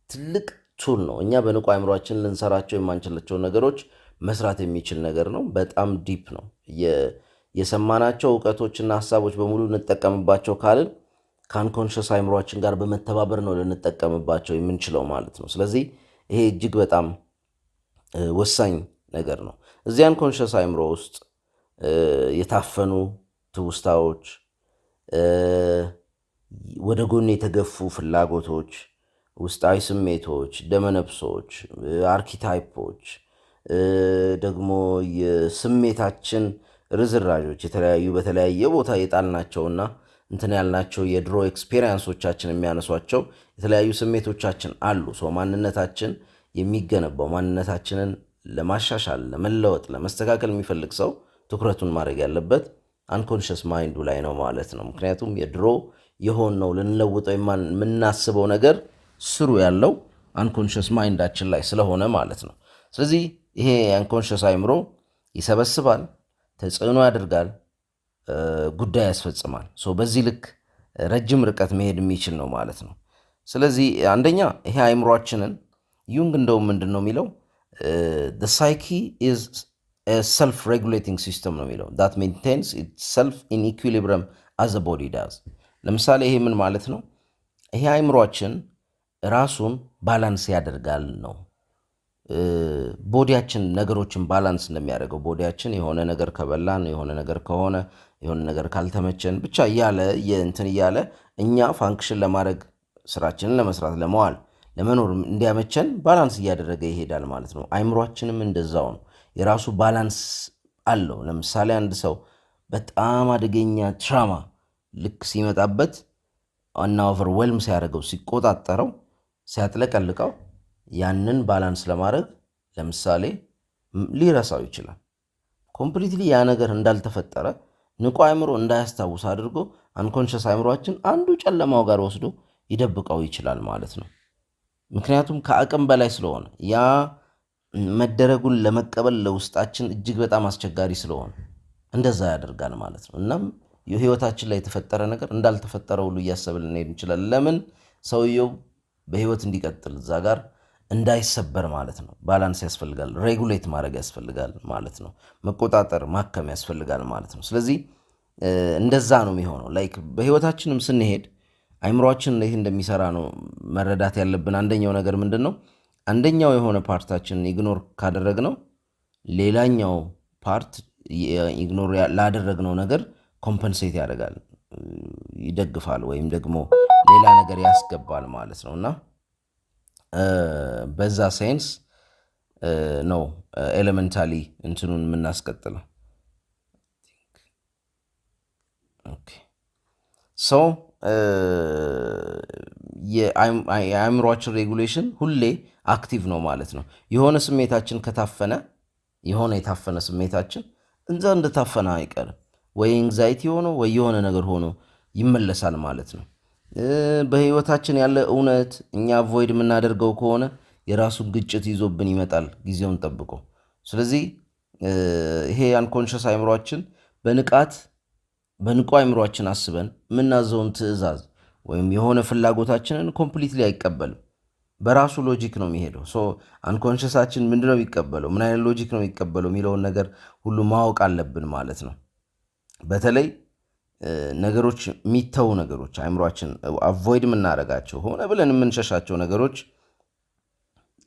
ትልቅ ቱል ነው። እኛ በንቁ አእምሯችን ልንሰራቸው የማንችላቸው ነገሮች መስራት የሚችል ነገር ነው። በጣም ዲፕ ነው። የሰማናቸው እውቀቶችና ሀሳቦች በሙሉ እንጠቀምባቸው ካልን ከአንኮንሽስ አእምሯችን ጋር በመተባበር ነው ልንጠቀምባቸው የምንችለው ማለት ነው። ስለዚህ ይሄ እጅግ በጣም ወሳኝ ነገር ነው። እዚህ አንኮንሽስ አእምሮ ውስጥ የታፈኑ ትውስታዎች፣ ወደ ጎን የተገፉ ፍላጎቶች፣ ውስጣዊ ስሜቶች፣ ደመነፍሶች፣ አርኪታይፖች፣ ደግሞ የስሜታችን ርዝራዦች የተለያዩ በተለያየ ቦታ የጣልናቸውና እንትን ያልናቸው የድሮ ኤክስፔሪንሶቻችን የሚያነሷቸው የተለያዩ ስሜቶቻችን አሉ። ማንነታችን የሚገነባው ማንነታችንን ለማሻሻል፣ ለመለወጥ፣ ለመስተካከል የሚፈልግ ሰው ትኩረቱን ማድረግ ያለበት አንኮንሽስ ማይንዱ ላይ ነው ማለት ነው። ምክንያቱም የድሮ የሆነው ልንለውጠው የምናስበው ነገር ስሩ ያለው አንኮንሽስ ማይንዳችን ላይ ስለሆነ ማለት ነው። ስለዚህ ይሄ አንኮንሽስ አእምሮ ይሰበስባል፣ ተጽዕኖ ያደርጋል፣ ጉዳይ ያስፈጽማል። በዚህ ልክ ረጅም ርቀት መሄድ የሚችል ነው ማለት ነው። ስለዚህ አንደኛ ይሄ አእምሯችንን ዩንግ እንደውም ምንድን ነው የሚለው the psyche is a self-regulating system ነው የሚለው that maintains itself in equilibrium as the body does። ለምሳሌ ይሄ ምን ማለት ነው? ይሄ አእምሯችን ራሱን ባላንስ ያደርጋል ነው። ቦዲያችን ነገሮችን ባላንስ እንደሚያደርገው ቦዲያችን የሆነ ነገር ከበላን፣ የሆነ ነገር ከሆነ፣ የሆነ ነገር ካልተመቸን ብቻ እያለ እንትን እያለ እኛ ፋንክሽን ለማድረግ ስራችንን ለመስራት ለመዋል ለመኖር እንዲያመቸን ባላንስ እያደረገ ይሄዳል ማለት ነው። አእምሯችንም እንደዛው ነው። የራሱ ባላንስ አለው። ለምሳሌ አንድ ሰው በጣም አደገኛ ትራማ ልክ ሲመጣበት እና ኦቨርዌልም ሲያደርገው፣ ሲቆጣጠረው፣ ሲያጥለቀልቀው ያንን ባላንስ ለማድረግ ለምሳሌ ሊረሳው ይችላል። ኮምፕሊትሊ ያ ነገር እንዳልተፈጠረ ንቁ አእምሮ እንዳያስታውስ አድርጎ አንኮንሽስ አእምሯችን አንዱ ጨለማው ጋር ወስዶ ይደብቀው ይችላል ማለት ነው። ምክንያቱም ከአቅም በላይ ስለሆነ ያ መደረጉን ለመቀበል ለውስጣችን እጅግ በጣም አስቸጋሪ ስለሆነ እንደዛ ያደርጋል ማለት ነው። እናም የህይወታችን ላይ የተፈጠረ ነገር እንዳልተፈጠረ ሁሉ እያሰብን ልንሄድ እንችላለን። ለምን? ሰውየው በህይወት እንዲቀጥል እዛ ጋር እንዳይሰበር ማለት ነው። ባላንስ ያስፈልጋል፣ ሬጉሌት ማድረግ ያስፈልጋል ማለት ነው። መቆጣጠር፣ ማከም ያስፈልጋል ማለት ነው። ስለዚህ እንደዛ ነው የሚሆነው። ላይክ በህይወታችንም ስንሄድ አይምሯችን ይህ እንደሚሰራ ነው መረዳት ያለብን። አንደኛው ነገር ምንድን ነው? አንደኛው የሆነ ፓርታችንን ኢግኖር ካደረግነው ሌላኛው ፓርት ኢግኖር ላደረግነው ነገር ኮምፐንሴት ያደርጋል፣ ይደግፋል፣ ወይም ደግሞ ሌላ ነገር ያስገባል ማለት ነው። እና በዛ ሴንስ ነው ኤሌመንታሊ እንትኑን የምናስቀጥለው። የአእምሯችን ሬጉሌሽን ሁሌ አክቲቭ ነው ማለት ነው። የሆነ ስሜታችን ከታፈነ፣ የሆነ የታፈነ ስሜታችን እንዛ እንደታፈነ አይቀርም። ወይ ኤንግዛይቲ ሆኖ ወይ የሆነ ነገር ሆኖ ይመለሳል ማለት ነው። በህይወታችን ያለ እውነት እኛ ቮይድ የምናደርገው ከሆነ የራሱን ግጭት ይዞብን ይመጣል ጊዜውን ጠብቆ። ስለዚህ ይሄ አንኮንሽስ አእምሯችን በንቁ አእምሯችን አስበን የምናዘውን ትዕዛዝ ወይም የሆነ ፍላጎታችንን ኮምፕሊትሊ አይቀበልም። በራሱ ሎጂክ ነው የሚሄደው። አንኮንሽሳችን ምንድነው የሚቀበለው፣ ምን አይነት ሎጂክ ነው የሚቀበለው የሚለውን ነገር ሁሉ ማወቅ አለብን ማለት ነው። በተለይ ነገሮች የሚተው ነገሮች አእምሯችን አቮይድ የምናደርጋቸው ሆነ ብለን የምንሸሻቸው ነገሮች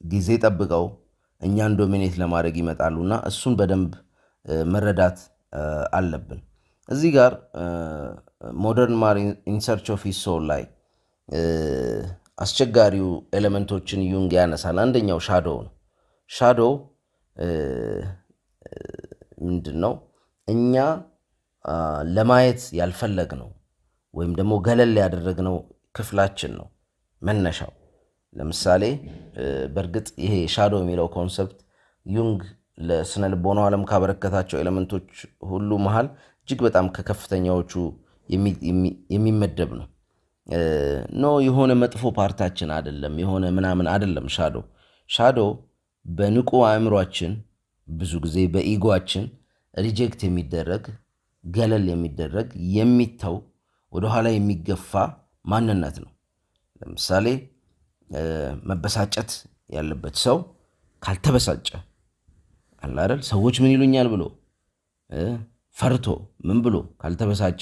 ጊዜ ጠብቀው እኛን ዶሚኔት ለማድረግ ይመጣሉና እሱን በደንብ መረዳት አለብን። እዚህ ጋር ሞደርን ማን ኢን ሰርች ኦፍ ሂዝ ሶል ላይ አስቸጋሪው ኤሌመንቶችን ዩንግ ያነሳል። አንደኛው ሻዶው ነው። ሻዶው ምንድን ነው? እኛ ለማየት ያልፈለግነው ወይም ደግሞ ገለል ያደረግነው ክፍላችን ነው መነሻው። ለምሳሌ በእርግጥ ይሄ ሻዶ የሚለው ኮንሰፕት ዩንግ ለስነ ልቦናው ዓለም ካበረከታቸው ኤሌመንቶች ሁሉ መሃል እጅግ በጣም ከከፍተኛዎቹ የሚመደብ ነው። ኖ የሆነ መጥፎ ፓርታችን አይደለም፣ የሆነ ምናምን አይደለም። ሻዶ በንቁ አእምሯችን ብዙ ጊዜ በኢጓችን ሪጀክት የሚደረግ ገለል የሚደረግ የሚተው ወደኋላ የሚገፋ ማንነት ነው። ለምሳሌ መበሳጨት ያለበት ሰው ካልተበሳጨ አለ አይደል፣ ሰዎች ምን ይሉኛል ብሎ ፈርቶ ምን ብሎ ካልተበሳጨ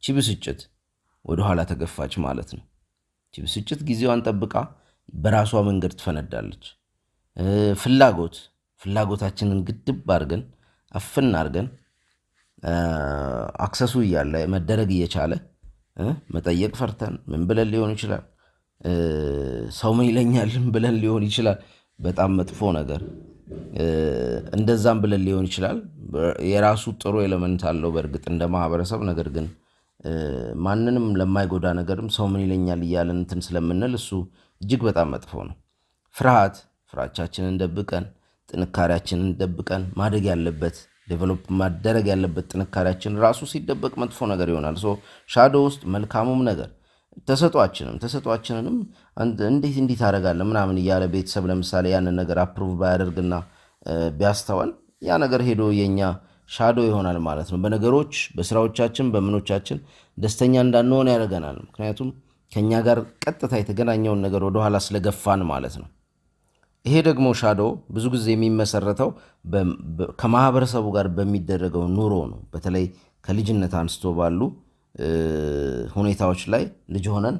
ቺ ብስጭት ወደኋላ ተገፋች ማለት ነው። ቺ ብስጭት ጊዜዋን ጠብቃ በራሷ መንገድ ትፈነዳለች። ፍላጎታችንን ግድብ አድርገን አፍን አድርገን አክሰሱ እያለ መደረግ እየቻለ መጠየቅ ፈርተን ምን ብለን ሊሆን ይችላል፣ ሰው ምን ይለኛል ብለን ሊሆን ይችላል። በጣም መጥፎ ነገር እንደዛም ብለን ሊሆን ይችላል። የራሱ ጥሩ ኤሌመንት አለው በእርግጥ እንደ ማህበረሰብ። ነገር ግን ማንንም ለማይጎዳ ነገርም ሰው ምን ይለኛል እያለን እንትን ስለምንል እሱ እጅግ በጣም መጥፎ ነው። ፍራቻችንን ደብቀን ጥንካሬያችንን ደብቀን ማደግ ያለበት ዴቨሎፕ ማደረግ ያለበት ጥንካሬያችን ራሱ ሲደበቅ መጥፎ ነገር ይሆናል። ሻዶ ውስጥ መልካሙም ነገር ተሰጧችንንም እንዴት ታደርጋለህ ምናምን እያለ ቤተሰብ ለምሳሌ ያንን ነገር አፕሩቭ ባያደርግና ቢያስተዋል ያ ነገር ሄዶ የኛ ሻዶ ይሆናል ማለት ነው። በነገሮች በስራዎቻችን በምኖቻችን ደስተኛ እንዳንሆን ያደርገናል። ምክንያቱም ከኛ ጋር ቀጥታ የተገናኘውን ነገር ወደኋላ ስለገፋን ማለት ነው። ይሄ ደግሞ ሻዶ ብዙ ጊዜ የሚመሰረተው ከማህበረሰቡ ጋር በሚደረገው ኑሮ ነው። በተለይ ከልጅነት አንስቶ ባሉ ሁኔታዎች ላይ ልጅ ሆነን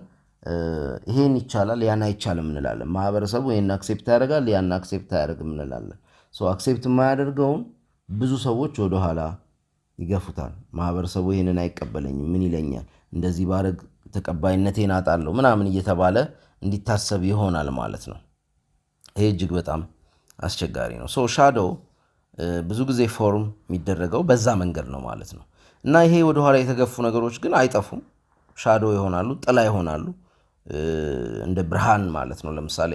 ይሄን ይቻላል ያን አይቻልም እንላለን። ማህበረሰቡ ይሄን አክሴፕት ያደርጋል ያን አክሴፕት አያደርግም እንላለን። አክሴፕት የማያደርገውን ብዙ ሰዎች ወደኋላ ይገፉታል። ማህበረሰቡ ይሄንን አይቀበለኝም፣ ምን ይለኛል፣ እንደዚህ ባረግ ተቀባይነቴን አጣለሁ ምናምን እየተባለ እንዲታሰብ ይሆናል ማለት ነው። ይሄ እጅግ በጣም አስቸጋሪ ነው። ሻዶው ብዙ ጊዜ ፎርም የሚደረገው በዛ መንገድ ነው ማለት ነው። እና ይሄ ወደኋላ የተገፉ ነገሮች ግን አይጠፉም፣ ሻዶ ይሆናሉ፣ ጥላ ይሆናሉ፣ እንደ ብርሃን ማለት ነው። ለምሳሌ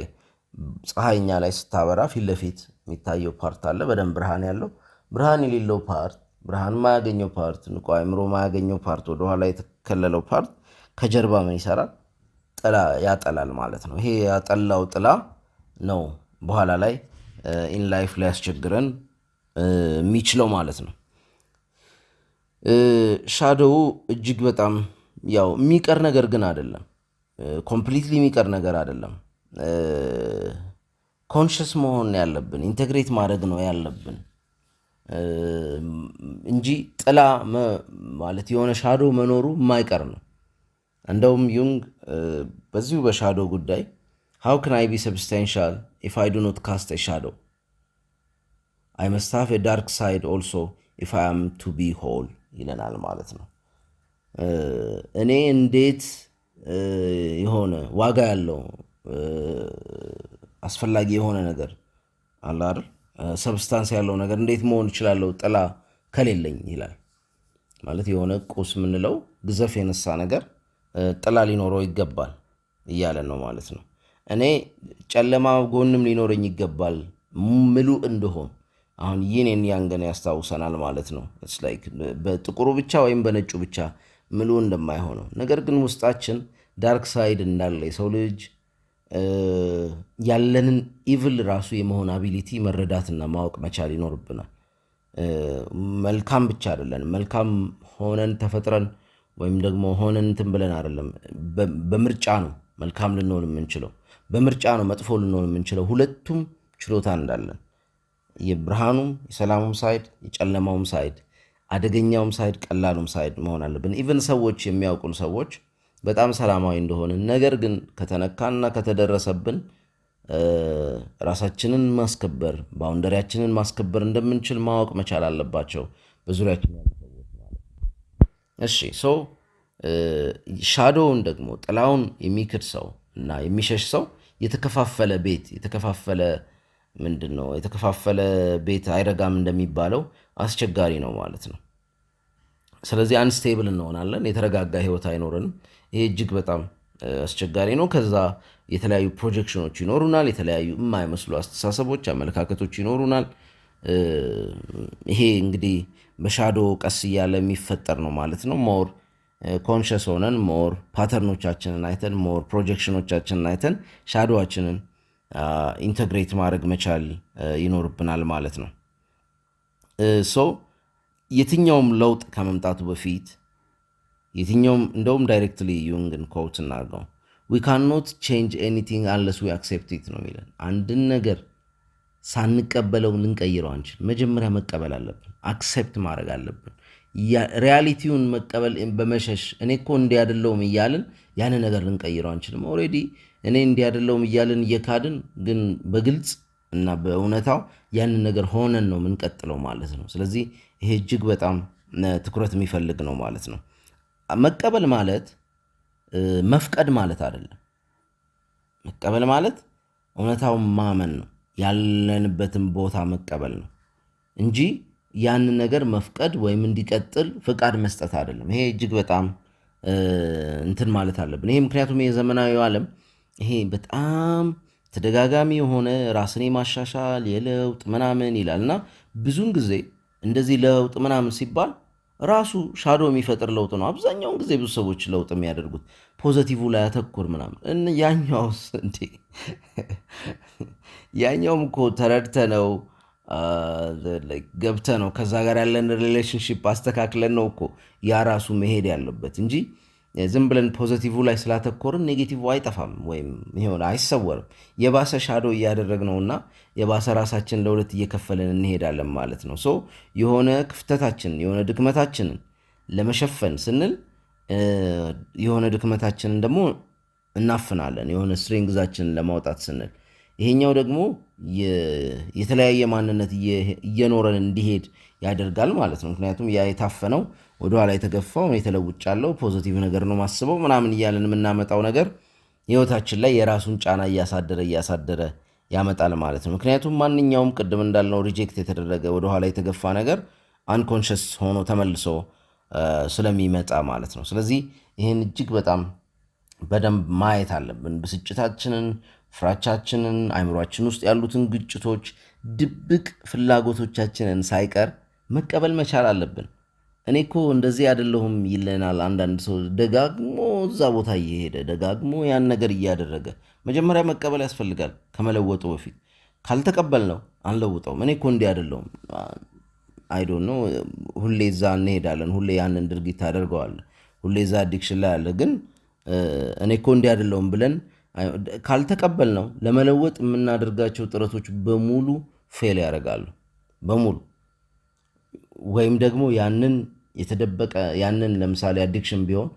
ፀሐይኛ ላይ ስታበራ ፊት ለፊት የሚታየው ፓርት አለ፣ በደንብ ብርሃን ያለው። ብርሃን የሌለው ፓርት፣ ብርሃን ማያገኘው ፓርት፣ ንቁ አእምሮ ማያገኘው ፓርት፣ ወደኋላ የተከለለው ፓርት ከጀርባ ምን ይሰራል? ጥላ ያጠላል ማለት ነው። ይሄ ያጠላው ጥላ ነው በኋላ ላይ ኢን ላይፍ ላይ ያስቸግረን የሚችለው ማለት ነው። ሻዶው እጅግ በጣም ያው የሚቀር ነገር ግን አይደለም፣ ኮምፕሊትሊ የሚቀር ነገር አይደለም። ኮንሽስ መሆን ያለብን ኢንቴግሬት ማድረግ ነው ያለብን እንጂ ጥላ ማለት የሆነ ሻዶ መኖሩ የማይቀር ነው። እንደውም ዩንግ በዚሁ በሻዶ ጉዳይ how can I be substantial if I do not cast a shadow? I must have a dark side also if I am to be whole ይለናል ማለት ነው። እኔ እንዴት የሆነ ዋጋ ያለው አስፈላጊ የሆነ ነገር አለ አይደል፣ ሰብስታንስ ያለው ነገር እንዴት መሆን እችላለሁ ጥላ ከሌለኝ ይላል። ማለት የሆነ ቁስ የምንለው ግዘፍ የነሳ ነገር ጥላ ሊኖረው ይገባል እያለን ነው ማለት ነው። እኔ ጨለማ ጎንም ሊኖረኝ ይገባል ምሉእ እንደሆን። አሁን ይህንን ያንገን ያስታውሰናል ማለት ነው። በጥቁሩ ብቻ ወይም በነጩ ብቻ ምሉእ እንደማይሆነው፣ ነገር ግን ውስጣችን ዳርክ ሳይድ እንዳለ የሰው ልጅ ያለንን ኢቭል ራሱ የመሆን አቢሊቲ መረዳትና ማወቅ መቻል ይኖርብናል። መልካም ብቻ አይደለን፣ መልካም ሆነን ተፈጥረን ወይም ደግሞ ሆነን እንትን ብለን አይደለም። በምርጫ ነው መልካም ልንሆን የምንችለው፣ በምርጫ ነው መጥፎ ልንሆን የምንችለው። ሁለቱም ችሎታ እንዳለን የብርሃኑም የሰላሙም ሳይድ የጨለማውም ሳይድ አደገኛውም ሳይድ ቀላሉም ሳይድ መሆን አለብን። ኢቨን ሰዎች የሚያውቁን ሰዎች በጣም ሰላማዊ እንደሆንን ነገር ግን ከተነካና ከተደረሰብን ራሳችንን ማስከበር ባውንደሪያችንን ማስከበር እንደምንችል ማወቅ መቻል አለባቸው በዙሪያችን ያሉ ሰዎች ማለት ነው። እሺ ሶ ሻዶውን ደግሞ ጥላውን የሚክድ ሰው እና የሚሸሽ ሰው የተከፋፈለ ቤት የተከፋፈለ ቤት አይረጋም እንደሚባለው አስቸጋሪ ነው ማለት ነው። ስለዚህ አንስቴብል እንሆናለን፣ የተረጋጋ ህይወት አይኖረንም። ይሄ እጅግ በጣም አስቸጋሪ ነው። ከዛ የተለያዩ ፕሮጀክሽኖች ይኖሩናል፣ የተለያዩ የማይመስሉ አስተሳሰቦች፣ አመለካከቶች ይኖሩናል። ይሄ እንግዲህ በሻዶ ቀስ እያለ የሚፈጠር ነው ማለት ነው። ሞር ኮንሽስ ሆነን ሞር ፓተርኖቻችንን አይተን ሞር ፕሮጀክሽኖቻችንን አይተን ሻዶዋችንን ኢንተግሬት ማድረግ መቻል ይኖርብናል ማለት ነው። ሶ የትኛውም ለውጥ ከመምጣቱ በፊት እንደውም ዳይሬክትሊ ዩንግን ኮት እናርገው we cannot change anything unless we accept it ነው የሚለን። አንድን ነገር ሳንቀበለው ልንቀይረው አንችል። መጀመሪያ መቀበል አለብን፣ አክሴፕት ማድረግ አለብን። ሪያሊቲውን መቀበል በመሸሽ እኔ እኮ እንዲህ አይደለሁም እያልን ያንን ነገር ልንቀይረው አንችልም። ኦልሬዲ እኔ እንዲህ አይደለሁም እያልን እየካድን ግን በግልጽ እና በእውነታው ያንን ነገር ሆነን ነው የምንቀጥለው ማለት ነው። ስለዚህ ይሄ እጅግ በጣም ትኩረት የሚፈልግ ነው ማለት ነው። መቀበል ማለት መፍቀድ ማለት አይደለም። መቀበል ማለት እውነታውን ማመን ነው፣ ያለንበትን ቦታ መቀበል ነው እንጂ ያንን ነገር መፍቀድ ወይም እንዲቀጥል ፍቃድ መስጠት አይደለም። ይሄ እጅግ በጣም እንትን ማለት አለብን። ይሄ ምክንያቱም የዘመናዊ ዓለም ይሄ በጣም ተደጋጋሚ የሆነ ራስን የማሻሻል የለውጥ ምናምን ይላል እና ብዙን ጊዜ እንደዚህ ለውጥ ምናምን ሲባል ራሱ ሻዶ የሚፈጥር ለውጥ ነው። አብዛኛውን ጊዜ ብዙ ሰዎች ለውጥ የሚያደርጉት ፖዘቲቭ ላይ ያተኩር ምናምን። ያኛውስ እንዴ ያኛውም እኮ ተረድተ ነው ገብተ ነው ከዛ ጋር ያለን ሪሌሽንሽፕ አስተካክለን ነው እኮ ያ ራሱ መሄድ ያለበት እንጂ ዝም ብለን ፖዘቲቭ ላይ ስላተኮርን ኔጌቲቭ አይጠፋም ወይም ይሆን አይሰወርም። የባሰ ሻዶ እያደረግነውና የባሰ ራሳችን ለሁለት እየከፈልን እንሄዳለን ማለት ነው። ሶ የሆነ ክፍተታችንን የሆነ ድክመታችንን ለመሸፈን ስንል የሆነ ድክመታችንን ደግሞ እናፍናለን፣ የሆነ ስትሬንግዛችንን ለማውጣት ስንል። ይሄኛው ደግሞ የተለያየ ማንነት እየኖረን እንዲሄድ ያደርጋል ማለት ነው። ምክንያቱም ያ የታፈነው ወደኋላ የተገፋው የተለውጫለው ፖዚቲቭ ነገር ነው ማስበው ምናምን እያለን የምናመጣው ነገር ህይወታችን ላይ የራሱን ጫና እያሳደረ ያመጣል ማለት ነው። ምክንያቱም ማንኛውም ቅድም እንዳልነው ሪጀክት የተደረገ ወደኋላ የተገፋ ነገር አንኮንሽስ ሆኖ ተመልሶ ስለሚመጣ ማለት ነው። ስለዚህ ይህን እጅግ በጣም በደንብ ማየት አለብን። ብስጭታችንን፣ ፍራቻችንን፣ አይምሯችን ውስጥ ያሉትን ግጭቶች፣ ድብቅ ፍላጎቶቻችንን ሳይቀር መቀበል መቻል አለብን። እኔ እኮ እንደዚህ አይደለሁም ይለናል አንዳንድ ሰው ደጋግሞ እዛ ቦታ እየሄደ ደጋግሞ ያን ነገር እያደረገ። መጀመሪያ መቀበል ያስፈልጋል ከመለወጡ በፊት። ካልተቀበል ነው አንለውጠውም። እኔ እኮ እንዲህ አይደለሁም አይዶን ነው ሁሌ እዛ እንሄዳለን፣ ሁሌ ያንን ድርጊት ታደርገዋለ፣ ሁሌ እዛ አዲክሽን ላይ አለ። ግን እኔ እኮ እንዲህ አይደለሁም ብለን ካልተቀበል ነው ለመለወጥ የምናደርጋቸው ጥረቶች በሙሉ ፌል ያደርጋሉ በሙሉ። ወይም ደግሞ ያንን የተደበቀ ያንን ለምሳሌ አዲክሽን ቢሆን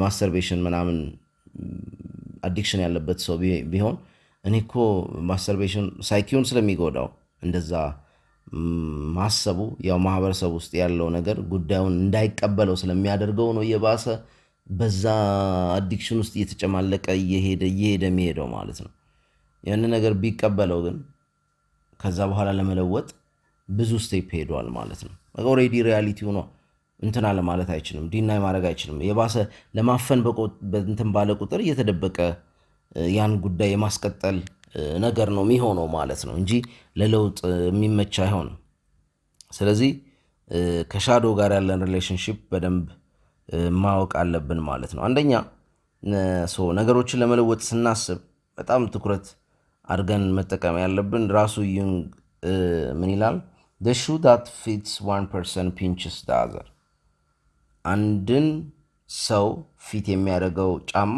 ማስተርቤሽን ምናምን አዲክሽን ያለበት ሰው ቢሆን እኔ እኮ ማስተርቤሽን ሳይኪውን ስለሚጎዳው እንደዛ ማሰቡ ያው ማህበረሰብ ውስጥ ያለው ነገር ጉዳዩን እንዳይቀበለው ስለሚያደርገው ነው የባሰ በዛ አዲክሽን ውስጥ እየተጨማለቀ እየሄደ የሚሄደው ማለት ነው። ያንን ነገር ቢቀበለው ግን ከዛ በኋላ ለመለወጥ ብዙ ስቴፕ ሄዷል ማለት ነው። ኦልሬዲ ሪያሊቲው ነው እንትና ለማለት አይችልም፣ ዲናይ ማድረግ አይችልም። የባሰ ለማፈን በእንትን ባለ ቁጥር እየተደበቀ ያን ጉዳይ የማስቀጠል ነገር ነው የሚሆነው ማለት ነው እንጂ ለለውጥ የሚመች አይሆንም። ስለዚህ ከሻዶ ጋር ያለን ሪሌሽንሽፕ በደንብ ማወቅ አለብን ማለት ነው። አንደኛ ነገሮችን ለመለወጥ ስናስብ በጣም ትኩረት አድርገን መጠቀም ያለብን ራሱ ዩንግ ምን ይላል? the shoe that fits one person pinches the other። አንድን ሰው ፊት የሚያደርገው ጫማ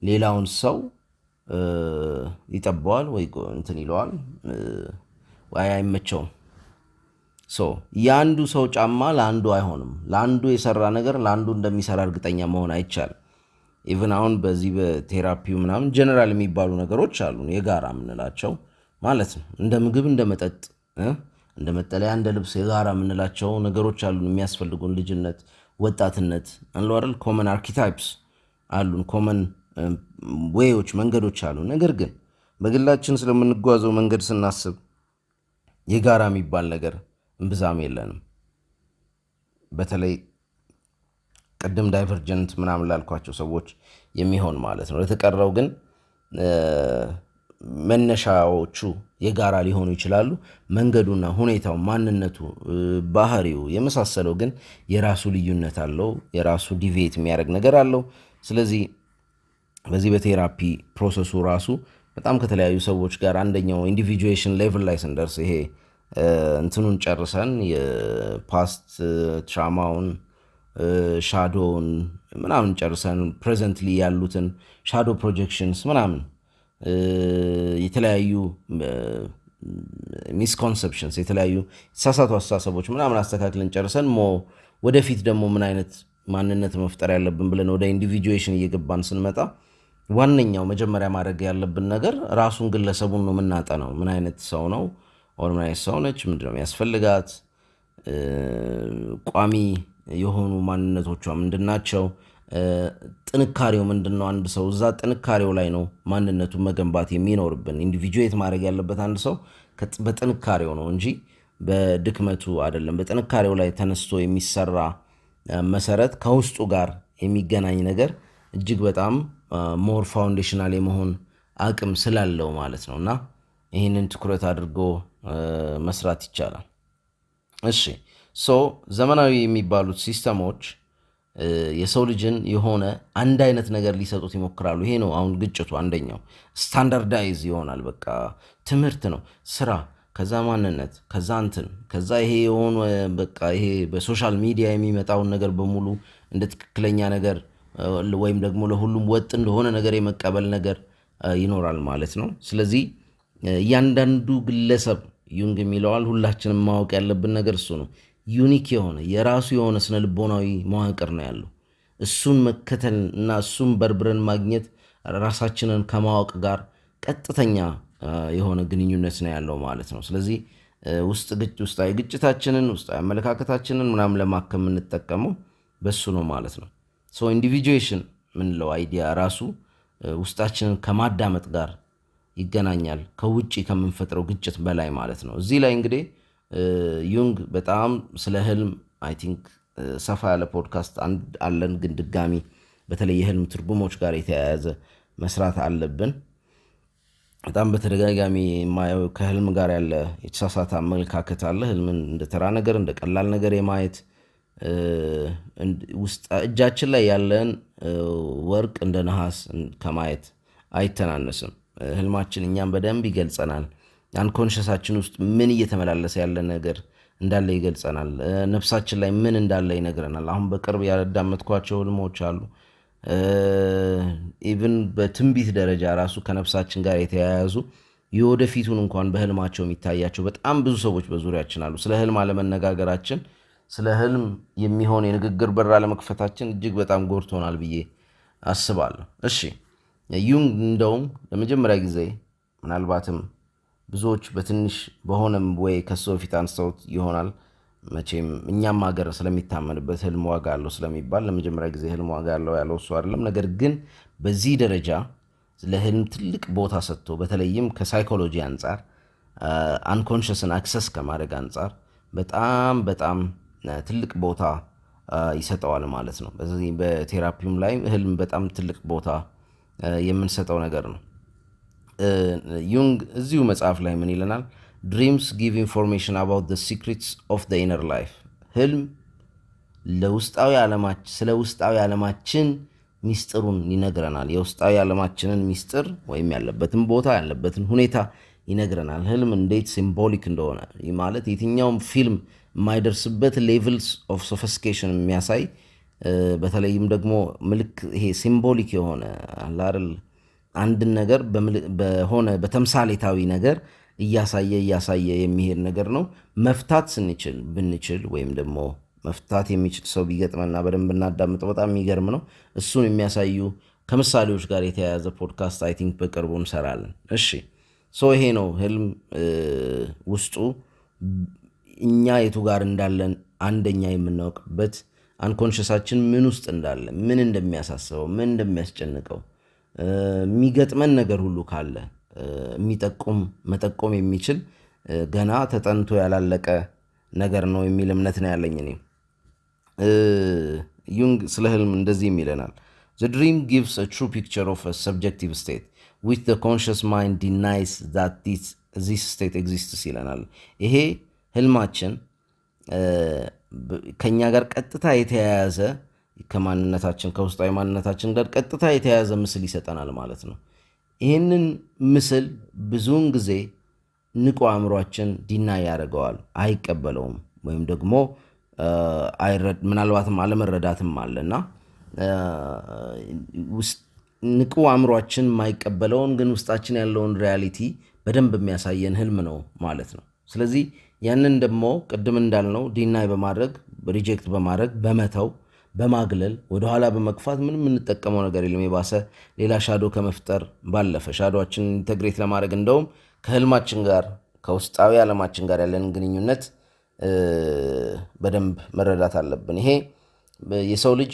ሌላውን ሰው ይጠበዋል ወይ እንትን ይለዋል ወይ አይመቸውም። የአንዱ ሰው ጫማ ለአንዱ አይሆንም። ለአንዱ የሰራ ነገር ለአንዱ እንደሚሰራ እርግጠኛ መሆን አይቻልም። ኢቭን አሁን በዚህ በቴራፒው ምናምን ጀነራል የሚባሉ ነገሮች አሉ የጋራ የምንላቸው ማለት ነው። እንደ ምግብ፣ እንደ መጠጥ፣ እንደ መጠለያ፣ እንደ ልብስ የጋራ የምንላቸው ነገሮች አሉን። የሚያስፈልጉን ልጅነት፣ ወጣትነት አንሉ አይደል? ኮመን አርኪታይፕስ አሉን፣ ኮመን ዌዮች፣ መንገዶች አሉ። ነገር ግን በግላችን ስለምንጓዘው መንገድ ስናስብ የጋራ የሚባል ነገር እምብዛም የለንም። በተለይ ቅድም ዳይቨርጀንት ምናምን ላልኳቸው ሰዎች የሚሆን ማለት ነው። ለተቀረው ግን መነሻዎቹ የጋራ ሊሆኑ ይችላሉ። መንገዱና ሁኔታው፣ ማንነቱ፣ ባህሪው የመሳሰለው ግን የራሱ ልዩነት አለው። የራሱ ዲቬት የሚያደርግ ነገር አለው። ስለዚህ በዚህ በቴራፒ ፕሮሰሱ ራሱ በጣም ከተለያዩ ሰዎች ጋር አንደኛው ኢንዲቪጁዌሽን ሌቭል ላይ ስንደርስ ይሄ እንትኑን ጨርሰን የፓስት ትራማውን ሻዶውን ምናምን ጨርሰን ፕሬዘንትሊ ያሉትን ሻዶ ፕሮጀክሽንስ ምናምን የተለያዩ ሚስኮንሰፕሽንስ የተለያዩ የተሳሳቱ አስተሳሰቦች ምናምን አስተካክለን ጨርሰን ወደፊት ደግሞ ምን አይነት ማንነት መፍጠር ያለብን ብለን ወደ ኢንዲቪጁዌሽን እየገባን ስንመጣ ዋነኛው መጀመሪያ ማድረግ ያለብን ነገር ራሱን ግለሰቡን ነው የምናጠናው። ምን አይነት ሰው ነው ኦር ምን አይነት ሰው ነች? ምንድነው የሚያስፈልጋት? ቋሚ የሆኑ ማንነቶቿ ምንድናቸው? ጥንካሬው ምንድነው? አንድ ሰው እዛ ጥንካሬው ላይ ነው ማንነቱን መገንባት የሚኖርብን። ኢንዲቪጁዌት ማድረግ ያለበት አንድ ሰው በጥንካሬው ነው እንጂ በድክመቱ አይደለም። በጥንካሬው ላይ ተነስቶ የሚሰራ መሰረት ከውስጡ ጋር የሚገናኝ ነገር እጅግ በጣም ሞር ፋውንዴሽናል የመሆን አቅም ስላለው ማለት ነው። እና ይህንን ትኩረት አድርጎ መስራት ይቻላል። እሺ ዘመናዊ የሚባሉት ሲስተሞች የሰው ልጅን የሆነ አንድ አይነት ነገር ሊሰጡት ይሞክራሉ። ይሄ ነው አሁን ግጭቱ። አንደኛው ስታንዳርዳይዝ ይሆናል። በቃ ትምህርት ነው፣ ስራ፣ ከዛ ማንነት፣ ከዛ እንትን፣ ከዛ ይሄ የሆኑ በቃ ይሄ በሶሻል ሚዲያ የሚመጣውን ነገር በሙሉ እንደ ትክክለኛ ነገር ወይም ደግሞ ለሁሉም ወጥ እንደሆነ ነገር የመቀበል ነገር ይኖራል ማለት ነው። ስለዚህ እያንዳንዱ ግለሰብ ዩንግ የሚለዋል ሁላችንም ማወቅ ያለብን ነገር እሱ ነው። ዩኒክ የሆነ የራሱ የሆነ ስነ ልቦናዊ መዋቅር ነው ያለው። እሱን መከተል እና እሱን በርብረን ማግኘት ራሳችንን ከማወቅ ጋር ቀጥተኛ የሆነ ግንኙነት ነው ያለው ማለት ነው። ስለዚህ ውስጣዊ ግጭታችንን ውስጣዊ አመለካከታችንን ምናምን ለማከም የምንጠቀመው በሱ ነው ማለት ነው። ኢንዲቪጁዌሽን ምንለው አይዲያ ራሱ ውስጣችንን ከማዳመጥ ጋር ይገናኛል፣ ከውጭ ከምንፈጥረው ግጭት በላይ ማለት ነው። እዚህ ላይ እንግዲህ ዩንግ በጣም ስለ ህልም አይ ቲንክ ሰፋ ያለ ፖድካስት አለን፣ ግን ድጋሚ በተለይ የህልም ትርጉሞች ጋር የተያያዘ መስራት አለብን። በጣም በተደጋጋሚ የማየው ከህልም ጋር ያለ የተሳሳተ አመለካከት አለ። ህልምን እንደ ተራ ነገር እንደ ቀላል ነገር የማየት እጃችን ላይ ያለን ወርቅ እንደ ነሐስ ከማየት አይተናነስም። ህልማችን እኛም በደንብ ይገልጸናል። አንኮንሸሳችን ውስጥ ምን እየተመላለሰ ያለ ነገር እንዳለ ይገልጸናል። ነፍሳችን ላይ ምን እንዳለ ይነግረናል። አሁን በቅርብ ያዳመጥኳቸው ህልሞች አሉ። ኢቭን በትንቢት ደረጃ ራሱ ከነፍሳችን ጋር የተያያዙ የወደፊቱን እንኳን በህልማቸው የሚታያቸው በጣም ብዙ ሰዎች በዙሪያችን አሉ። ስለ ህልም አለመነጋገራችን፣ ስለ ህልም የሚሆን የንግግር በር አለመክፈታችን እጅግ በጣም ጎድቶናል ብዬ አስባለሁ። እሺ ዩንግ እንደውም ለመጀመሪያ ጊዜ ምናልባትም ብዙዎች በትንሽ በሆነም ወይ ከሱ በፊት አንስተውት ይሆናል። መቼም እኛም ሀገር ስለሚታመንበት ህልም ዋጋ አለው ስለሚባል ለመጀመሪያ ጊዜ ህልም ዋጋ አለው ያለው እሱ አይደለም። ነገር ግን በዚህ ደረጃ ለህልም ትልቅ ቦታ ሰጥቶ በተለይም ከሳይኮሎጂ አንጻር አንኮንሽስን አክሰስ ከማድረግ አንጻር በጣም በጣም ትልቅ ቦታ ይሰጠዋል ማለት ነው። በዚህ በቴራፒውም ላይ ህልም በጣም ትልቅ ቦታ የምንሰጠው ነገር ነው። ዩንግ እዚሁ መጽሐፍ ላይ ምን ይለናል? ድሪምስ ጊቭ ኢንፎርሜሽን አባውት ዘ ሲክሬትስ ኦፍ ዘ ኢነር ላይፍ። ህልም ስለ ውስጣዊ ዓለማችን ሚስጥሩን ይነግረናል። የውስጣዊ ዓለማችንን ሚስጥር ወይም ያለበትን ቦታ ያለበትን ሁኔታ ይነግረናል። ህልም እንዴት ሲምቦሊክ እንደሆነ ማለት የትኛውም ፊልም የማይደርስበት ሌቭልስ ኦፍ ሶፊስቲኬሽን የሚያሳይ በተለይም ደግሞ ይሄ ሲምቦሊክ የሆነ አይደል አንድን ነገር በሆነ በተምሳሌታዊ ነገር እያሳየ የሚሄድ ነገር ነው። መፍታት ብንችል ወይም ደግሞ መፍታት የሚችል ሰው ቢገጥመና በደንብ እናዳምጠው በጣም የሚገርም ነው። እሱን የሚያሳዩ ከምሳሌዎች ጋር የተያያዘ ፖድካስት አይ ቲንክ በቅርቡ እንሰራለን። እሺ ይሄ ነው ህልም። ውስጡ እኛ የቱ ጋር እንዳለን አንደኛ የምናውቅበት አንኮንሽሳችን ምን ውስጥ እንዳለ፣ ምን እንደሚያሳስበው፣ ምን እንደሚያስጨንቀው የሚገጥመን ነገር ሁሉ ካለ መጠቆም የሚችል ገና ተጠንቶ ያላለቀ ነገር ነው የሚል እምነት ነው ያለኝ እኔ። ዩንግ ስለ ህልም እንደዚህ ይለናል። The dream gives a true picture of a subjective state which the conscious mind denies that this state exists ይለናል። ይሄ ህልማችን ከኛ ጋር ቀጥታ የተያያዘ ከማንነታችን ከውስጣዊ ማንነታችን ጋር ቀጥታ የተያያዘ ምስል ይሰጠናል ማለት ነው። ይህንን ምስል ብዙውን ጊዜ ንቁ አእምሯችን ዲናይ ያደርገዋል፣ አይቀበለውም፣ ወይም ደግሞ ምናልባትም አለመረዳትም አለና ንቁ አእምሯችን የማይቀበለውን ግን ውስጣችን ያለውን ሪያሊቲ በደንብ የሚያሳየን ህልም ነው ማለት ነው። ስለዚህ ያንን ደግሞ ቅድም እንዳልነው ዲናይ በማድረግ ሪጀክት በማድረግ በመተው በማግለል ወደኋላ በመግፋት ምንም የምንጠቀመው ነገር የለም የባሰ ሌላ ሻዶ ከመፍጠር ባለፈ ሻዶችን ኢንተግሬት ለማድረግ እንደውም ከህልማችን ጋር ከውስጣዊ ዓለማችን ጋር ያለን ግንኙነት በደንብ መረዳት አለብን። ይሄ የሰው ልጅ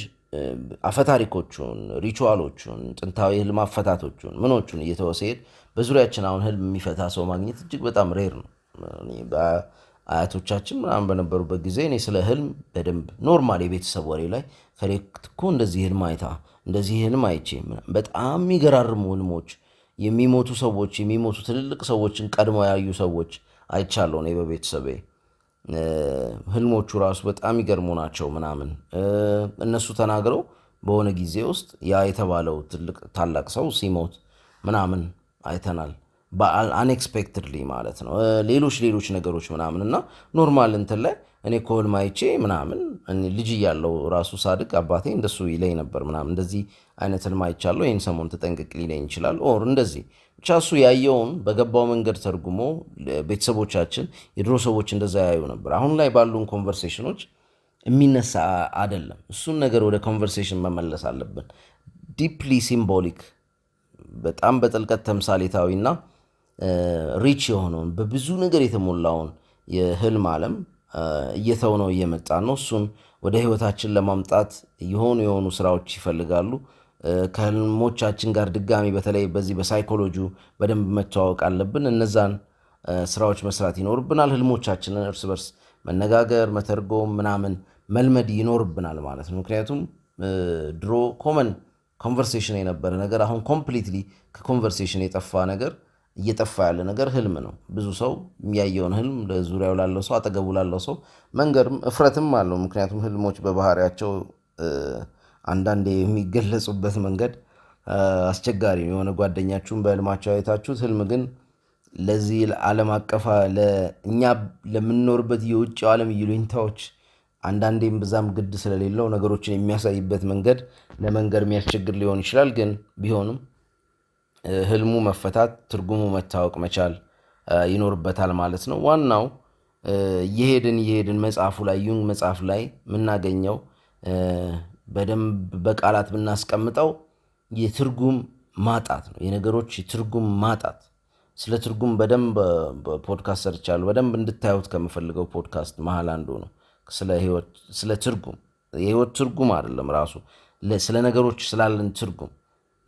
አፈታሪኮቹን፣ ሪቹዋሎቹን፣ ጥንታዊ ህልም አፈታቶቹን ምኖቹን እየተወ ሲሄድ በዙሪያችን አሁን ህልም የሚፈታ ሰው ማግኘት እጅግ በጣም ሬር ነው። አያቶቻችን ምናምን በነበሩበት ጊዜ እኔ ስለ ህልም በደንብ ኖርማል የቤተሰብ ወሬ ላይ ከሌክትኮ እንደዚህ ህልም አይታ እንደዚህ ህልም አይቼ በጣም የሚገራርሙ ህልሞች የሚሞቱ ትልልቅ ሰዎችን ቀድሞ ያዩ ሰዎች አይቻለሁ እኔ በቤተሰቤ። ህልሞቹ ራሱ በጣም ይገርሙ ናቸው ምናምን እነሱ ተናግረው በሆነ ጊዜ ውስጥ ያ የተባለው ታላቅ ሰው ሲሞት ምናምን አይተናል። አንኤክስፔክትድሊ ማለት ነው። ሌሎች ነገሮች ምናምን እና ኖርማል እንትን ላይ እኔ ህልም አይቼ ምናምን ልጅ እያለሁ ራሱ ሳድግ አባቴ እንደሱ ይለኝ ነበር ምናምን እንደዚህ አይነት ህልም አይቻለሁ ይህን ሰሞን ተጠንቅቅ ሊለኝ ይችላል። ኦር እንደዚህ ብቻ እሱ ያየውን በገባው መንገድ ተርጉሞ ቤተሰቦቻችን የድሮ ሰዎች እንደዛ ያዩ ነበር። አሁን ላይ ባሉን ኮንቨርሴሽኖች የሚነሳ አይደለም። እሱን ነገር ወደ ኮንቨርሴሽን መመለስ አለብን። ዲፕሊ ሲምቦሊክ በጣም በጥልቀት ተምሳሌታዊና ሪች የሆነውን በብዙ ነገር የተሞላውን የህልም ዓለም እየተውነው እየመጣን ነው። እሱን ወደ ህይወታችን ለማምጣት የሆኑ ስራዎች ይፈልጋሉ። ከህልሞቻችን ጋር ድጋሚ በተለይ በዚህ በሳይኮሎጂ በደንብ መተዋወቅ አለብን። እነዛን ስራዎች መስራት ይኖርብናል። ህልሞቻችንን እርስ በርስ መነጋገር፣ መተርጎም ምናምን መልመድ ይኖርብናል ማለት ነው። ምክንያቱም ድሮ ኮመን ኮንቨርሴሽን የነበረ ነገር አሁን ኮምፕሊትሊ ከኮንቨርሴሽን የጠፋ ነገር እየጠፋ ያለ ነገር ህልም ነው። ብዙ ሰው የሚያየውን ህልም ለዙሪያው ላለው ሰው አጠገቡ ላለው ሰው መንገርም እፍረትም አለው። ምክንያቱም ህልሞች በባህሪያቸው አንዳንዴ የሚገለጹበት መንገድ አስቸጋሪ ነው። የሆነ ጓደኛችሁን በህልማቸው አይታችሁት ህልም ግን ለዚህ ዓለም አቀፋ ለእኛ ለምንኖርበት የውጭው ዓለም ይሉኝታዎች አንዳንዴም ብዛም ግድ ስለሌለው ነገሮችን የሚያሳይበት መንገድ ለመንገር የሚያስቸግር ሊሆን ይችላል። ግን ቢሆንም ህልሙ መፈታት ትርጉሙ መታወቅ መቻል ይኖርበታል ማለት ነው። ዋናው እየሄድን መጽሐፉ ላይ ዩንግ መጽሐፍ ላይ የምናገኘው በደንብ በቃላት ብናስቀምጠው የትርጉም ማጣት ነው። የነገሮች ትርጉም ማጣት። ስለ ትርጉም በደንብ ፖድካስት ሰርቻለሁ። በደንብ እንድታዩት ከምፈልገው ፖድካስት መሀል አንዱ ነው። ስለ ትርጉም የህይወት ትርጉም አይደለም ራሱ ስለ ነገሮች ስላለን ትርጉም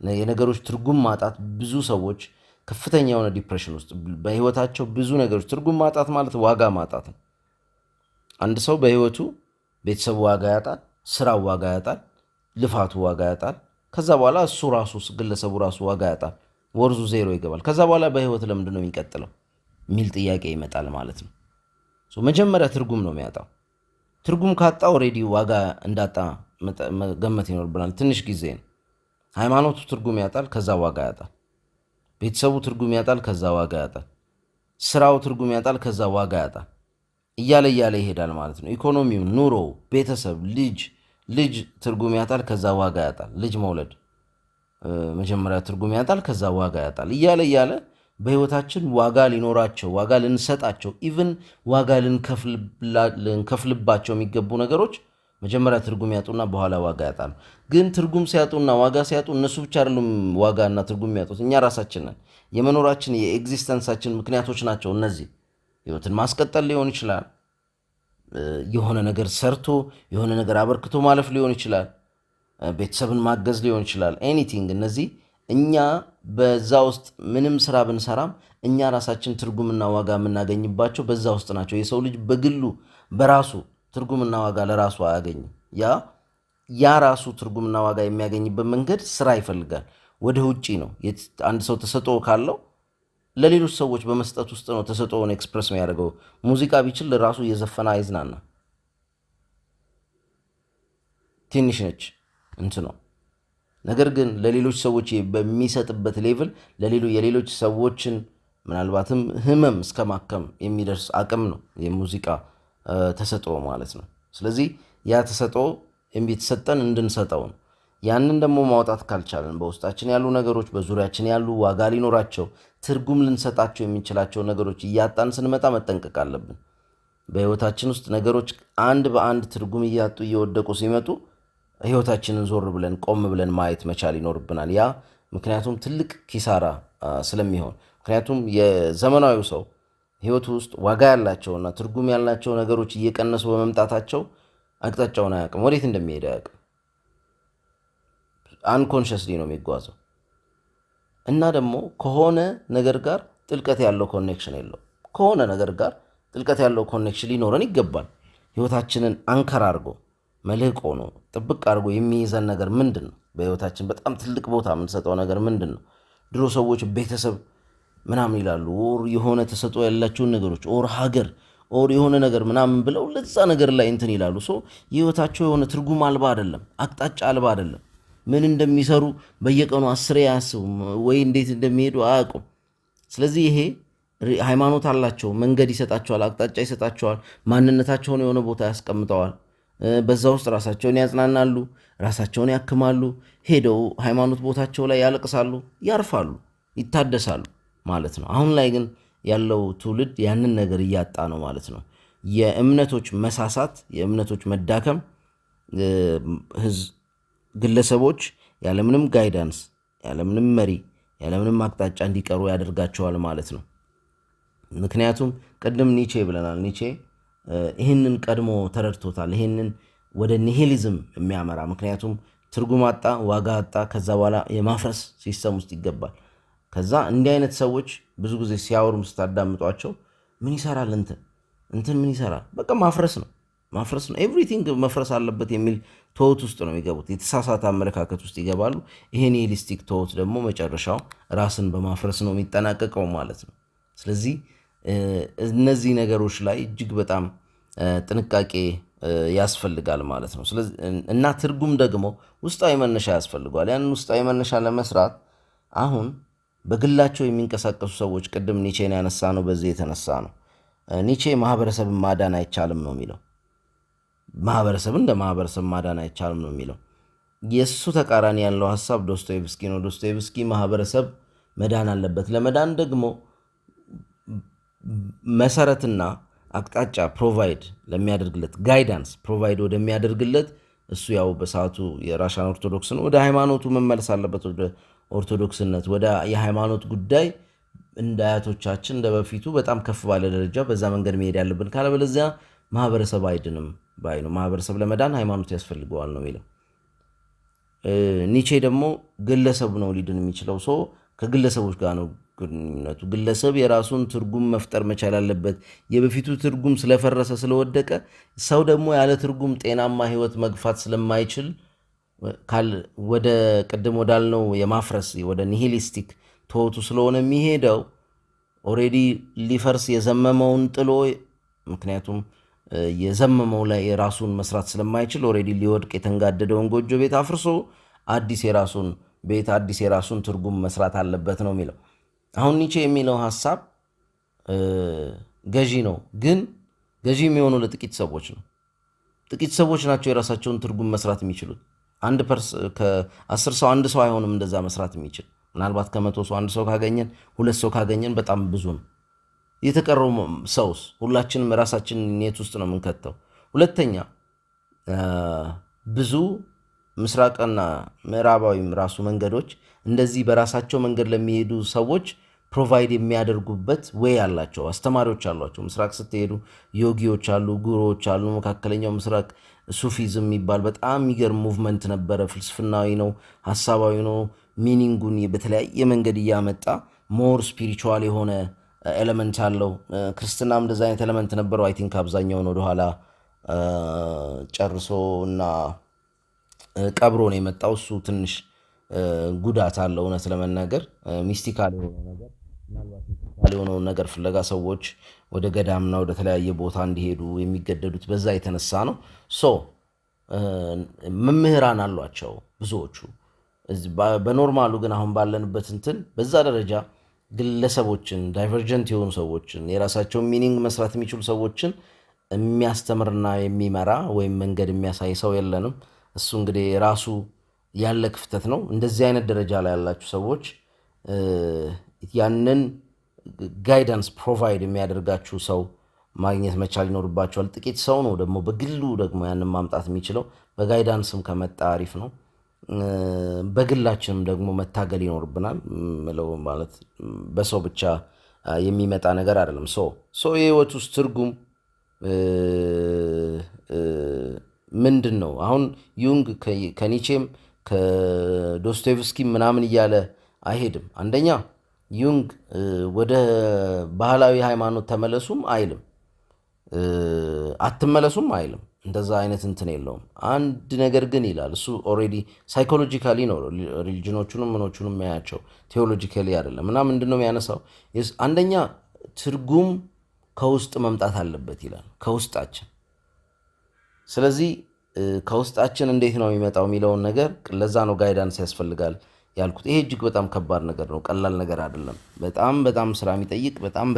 የነገሮች ትርጉም ማጣት ብዙ ሰዎች ከፍተኛ የሆነ ዲፕሬሽን ውስጥ በህይወታቸው ብዙ ነገሮች ትርጉም ማጣት ማለት ዋጋ ማጣት ነው። አንድ ሰው በህይወቱ ቤተሰቡ ዋጋ ያጣል፣ ስራው ዋጋ ያጣል፣ ልፋቱ ዋጋ ያጣል። ከዛ በኋላ እሱ ራሱ ግለሰቡ ራሱ ዋጋ ያጣል፣ ወርዙ ዜሮ ይገባል። ከዛ በኋላ በህይወት ለምንድን ነው የሚቀጥለው የሚል ጥያቄ ይመጣል ማለት ነው። መጀመሪያ ትርጉም ነው የሚያጣው። ትርጉም ካጣ ኦልሬዲ ዋጋ እንዳጣ መገመት ይኖርብናል። ትንሽ ጊዜ ነው። ሃይማኖቱ ትርጉም ያጣል፣ ከዛ ዋጋ ያጣል። ቤተሰቡ ትርጉም ያጣል፣ ከዛ ዋጋ ያጣል። ስራው ትርጉም ያጣል፣ ከዛ ዋጋ ያጣል። እያለ ይሄዳል ማለት ነው። ኢኮኖሚው፣ ኑሮው፣ ቤተሰብ፣ ልጅ ትርጉም ያጣል፣ ከዛ ዋጋ ያጣል። ልጅ መውለድ መጀመሪያ ትርጉም ያጣል፣ ከዛ ዋጋ ያጣል። እያለ በህይወታችን ዋጋ ሊኖራቸው ዋጋ ልንሰጣቸው ኢቭን ዋጋ ልንከፍልባቸው የሚገቡ ነገሮች መጀመሪያ ትርጉም ያጡና በኋላ ዋጋ ያጣሉ። ግን ትርጉም ሲያጡና ዋጋ ሲያጡ እነሱ ብቻ አይደሉም ዋጋና ትርጉም የሚያጡት፣ እኛ ራሳችን ነን። የመኖራችን የኤግዚስተንሳችን ምክንያቶች ናቸው እነዚህ። ህይወትን ማስቀጠል ሊሆን ይችላል፣ የሆነ ነገር ሰርቶ የሆነ ነገር አበርክቶ ማለፍ ሊሆን ይችላል፣ ቤተሰብን ማገዝ ሊሆን ይችላል። ኤኒቲንግ እነዚህ እኛ በዛ ውስጥ ምንም ስራ ብንሰራም እኛ ራሳችን ትርጉምና ዋጋ የምናገኝባቸው በዛ ውስጥ ናቸው። የሰው ልጅ በግሉ በራሱ ትርጉምና ዋጋ ለራሱ አያገኝም። ያ ራሱ ትርጉምና ዋጋ የሚያገኝበት መንገድ ስራ ይፈልጋል። ወደ ውጪ ነው። አንድ ሰው ተሰጥኦ ካለው ለሌሎች ሰዎች በመስጠት ውስጥ ነው ተሰጥኦውን ኤክስፕረስ የሚያደርገው። ሙዚቃ ቢችል ለራሱ እየዘፈነ አይዝናና። ትንሽ ነች ነው። ነገር ግን ለሌሎች ሰዎች በሚሰጥበት ሌቭል የሌሎች ሰዎችን ምናልባትም ህመም እስከ ማከም የሚደርስ አቅም ነው የሙዚቃ ተሰጥኦ ማለት ነው። ስለዚህ ያ ተሰጥኦ የተሰጠን እንድንሰጠው ነው። ያንን ደግሞ ማውጣት ካልቻለን በውስጣችን ያሉ ነገሮች፣ በዙሪያችን ያሉ ዋጋ ሊኖራቸው ትርጉም ልንሰጣቸው የሚችላቸው ነገሮች እያጣን ስንመጣ መጠንቀቅ አለብን። በህይወታችን ውስጥ ነገሮች አንድ በአንድ ትርጉም እያጡ እየወደቁ ሲመጡ ህይወታችንን ዞር ብለን ቆም ብለን ማየት መቻል ይኖርብናል። ያ ምክንያቱም ትልቅ ኪሳራ ስለሚሆን፣ ምክንያቱም የዘመናዊው ሰው ህይወቱ ውስጥ ዋጋ ያላቸውና ትርጉም ያላቸው ነገሮች እየቀነሱ በመምጣታቸው አቅጣጫውን አያውቅም፣ ወዴት እንደሚሄድ አያውቅም። አንኮንሽስሊ ነው የሚጓዘው እና ደግሞ ከሆነ ነገር ጋር ጥልቀት ያለው ኮኔክሽን የለው። ከሆነ ነገር ጋር ጥልቀት ያለው ኮኔክሽን ሊኖረን ይገባል። ህይወታችንን አንከር አድርጎ መልህቅ ሆኖ ጥብቅ አድርጎ የሚይዘን ነገር ምንድን ነው? በህይወታችን በጣም ትልቅ ቦታ የምንሰጠው ነገር ምንድን ነው? ድሮ ሰዎች ቤተሰብ ምናምን ይላሉ፣ ኦር የሆነ ተሰጥኦ ያላቸውን ነገሮች ኦር ሀገር ኦር የሆነ ነገር ምናምን ብለው ለዛ ነገር ላይ እንትን ይላሉ። የህይወታቸው የሆነ ትርጉም አልባ አይደለም፣ አቅጣጫ አልባ አይደለም። ምን እንደሚሰሩ በየቀኑ 10 አያስቡም ወይ እንዴት እንደሚሄዱ አያውቁም። ስለዚህ ይሄ ሃይማኖት አላቸው፣ መንገድ ይሰጣቸዋል፣ አቅጣጫ ይሰጣቸዋል፣ ማንነታቸውን የሆነ ቦታ ያስቀምጠዋል። በዛ ውስጥ ራሳቸውን ያጽናናሉ፣ ራሳቸውን ያክማሉ፣ ሄደው ሃይማኖት ቦታቸው ላይ ያለቅሳሉ፣ ያርፋሉ፣ ይታደሳሉ ማለት ነው። አሁን ላይ ግን ያለው ትውልድ ያንን ነገር እያጣ ነው ማለት ነው። የእምነቶች መሳሳት፣ የእምነቶች መዳከም ግለሰቦች ያለምንም ጋይዳንስ፣ ያለምንም መሪ፣ ያለምንም አቅጣጫ እንዲቀሩ ያደርጋቸዋል ማለት ነው። ምክንያቱም ቅድም ኒቼ ብለናል። ኒቼ ይህንን ቀድሞ ተረድቶታል። ይህንን ወደ ኒሂሊዝም የሚያመራ ምክንያቱም ትርጉም አጣ፣ ዋጋ አጣ። ከዛ በኋላ የማፍረስ ሲስተም ውስጥ ይገባል። ከዛ እንዲህ አይነት ሰዎች ብዙ ጊዜ ሲያወሩም ስታዳምጧቸው ምን ይሰራል እንትን ምን ይሰራል፣ በቃ ማፍረስ ነው ኤቭሪቲንግ መፍረስ አለበት የሚል ተውት ውስጥ ነው የሚገቡት። የተሳሳተ አመለካከት ውስጥ ይገባሉ። ይሄ ኒሂሊስቲክ ተውት ደግሞ መጨረሻው ራስን በማፍረስ ነው የሚጠናቀቀው ማለት ነው። ስለዚህ እነዚህ ነገሮች ላይ እጅግ በጣም ጥንቃቄ ያስፈልጋል ማለት ነው። ስለዚህ እና ትርጉም ደግሞ ውስጣዊ መነሻ ያስፈልገዋል። ያንን ውስጣዊ መነሻ ለመስራት አሁን በግላቸው የሚንቀሳቀሱ ሰዎች ቅድም ኒቼን ያነሳ ነው። በዚህ የተነሳ ነው ኒቼ ማህበረሰብን ማዳን አይቻልም ነው የሚለው። ማህበረሰብን እንደ ማህበረሰብ ማዳን አይቻልም ነው የሚለው። የእሱ ተቃራኒ ያለው ሀሳብ ዶስቶኤቭስኪ ነው። ዶስቶኤቭስኪ ማህበረሰብ መዳን አለበት፣ ለመዳን ደግሞ መሰረትና አቅጣጫ ፕሮቫይድ ለሚያደርግለት ጋይዳንስ ፕሮቫይድ ወደሚያደርግለት እሱ ያው በሰዓቱ የራሻን ኦርቶዶክስ ነው፣ ወደ ሃይማኖቱ መመለስ አለበት፣ ወደ ኦርቶዶክስነት፣ ወደ የሃይማኖት ጉዳይ እንደ አያቶቻችን እንደ በፊቱ በጣም ከፍ ባለ ደረጃ በዛ መንገድ መሄድ ያለብን፣ ካለበለዚያ ማህበረሰብ አይድንም ባይ ነው። ማህበረሰብ ለመዳን ሃይማኖት ያስፈልገዋል ነው የሚለው። ኒቼ ደግሞ ግለሰብ ነው ሊድን የሚችለው። ከግለሰቦች ጋር ነው ግንኙነቱ። ግለሰብ የራሱን ትርጉም መፍጠር መቻል አለበት። የበፊቱ ትርጉም ስለፈረሰ ስለወደቀ ሰው ደግሞ ያለ ትርጉም ጤናማ ህይወት መግፋት ስለማይችል ወደ ቅድም ወዳልነው የማፍረስ ወደ ኒሂሊስቲክ ተወቱ ስለሆነ የሚሄደው ኦሬዲ ሊፈርስ የዘመመውን ጥሎ፣ ምክንያቱም የዘመመው ላይ የራሱን መስራት ስለማይችል ኦሬዲ ሊወድቅ የተንጋደደውን ጎጆ ቤት አፍርሶ አዲስ የራሱን ቤት አዲስ የራሱን ትርጉም መስራት አለበት ነው የሚለው። አሁን ኒቼ የሚለው ሀሳብ ገዢ ነው፣ ግን ገዢ የሚሆነው ለጥቂት ሰዎች ነው። ጥቂት ሰዎች ናቸው የራሳቸውን ትርጉም መስራት የሚችሉት። ከ10 ሰው አንድ ሰው አይሆንም እንደዛ መስራት የሚችል። ምናልባት ከመቶ ሰው አንድ ሰው ካገኘን፣ ሁለት ሰው ካገኘን በጣም ብዙ ነው። የተቀረው ሰውስ ሁላችንም ራሳችን ኔት ውስጥ ነው የምንከተው። ሁለተኛ ብዙ ምስራቅና ምዕራባዊም ራሱ መንገዶች እንደዚህ በራሳቸው መንገድ ለሚሄዱ ሰዎች ፕሮቫይድ የሚያደርጉበት ወይ አላቸው፣ አስተማሪዎች አሏቸው። ምስራቅ ስትሄዱ ዮጊዎች አሉ፣ ጉሮዎች አሉ። መካከለኛው ምስራቅ ሱፊዝም የሚባል በጣም የሚገርም ሙቭመንት ነበረ። ፍልስፍናዊ ነው፣ ሀሳባዊ ነው። ሚኒንጉን በተለያየ መንገድ እያመጣ ሞር ስፒሪቹዋል የሆነ ኤለመንት አለው። ክርስትናም እንደዚ አይነት ኤለመንት ነበረው። አይ ቲንክ አብዛኛውን ወደኋላ ጨርሶ እና ቀብሮ ነው የመጣው። እሱ ትንሽ ጉዳት አለው እውነት ለመናገር። ሚስቲካል የሆነውን ነገር ፍለጋ ሰዎች ወደ ገዳምና ወደ ተለያየ ቦታ እንዲሄዱ የሚገደዱት በዛ የተነሳ ነው። መምህራን አሏቸው ብዙዎቹ። በኖርማሉ ግን አሁን ባለንበት እንትን በዛ ደረጃ ግለሰቦችን፣ ዳይቨርጀንት የሆኑ ሰዎችን፣ የራሳቸውን ሚኒንግ መስራት የሚችሉ ሰዎችን የሚያስተምርና የሚመራ ወይም መንገድ የሚያሳይ ሰው የለንም። እሱ እንግዲህ ራሱ ያለ ክፍተት ነው። እንደዚህ አይነት ደረጃ ላይ ያላችሁ ሰዎች ያንን ጋይዳንስ ፕሮቫይድ የሚያደርጋችሁ ሰው ማግኘት መቻል ይኖርባቸዋል። ጥቂት ሰው ነው ደግሞ በግሉ ደግሞ ያንን ማምጣት የሚችለው። በጋይዳንስም ከመጣ አሪፍ ነው። በግላችንም ደግሞ መታገል ይኖርብናል። ምለው ማለት በሰው ብቻ የሚመጣ ነገር አይደለም። የህይወት ውስጥ ትርጉም ምንድን ነው? አሁን ዩንግ ከኒቼም ከዶስቶቭስኪም ምናምን እያለ አይሄድም። አንደኛ ዩንግ ወደ ባህላዊ ሃይማኖት ተመለሱም አይልም፣ አትመለሱም አይልም። እንደዛ አይነት እንትን የለውም። አንድ ነገር ግን ይላል እሱ ኦልሬዲ ሳይኮሎጂካሊ ነው ሪሊጅኖቹንም ምኖቹንም የሚያያቸው ቴዎሎጂካሊ አይደለም። እና ምንድን ነው የሚያነሳው? አንደኛ ትርጉም ከውስጥ መምጣት አለበት ይላል፣ ከውስጣችን። ስለዚህ ከውስጣችን እንዴት ነው የሚመጣው የሚለውን ነገር ለዛ ነው ጋይዳንስ ያስፈልጋል ያልኩት። ይሄ እጅግ በጣም ከባድ ነገር ነው፣ ቀላል ነገር አይደለም። በጣም ስራ የሚጠይቅ በጣም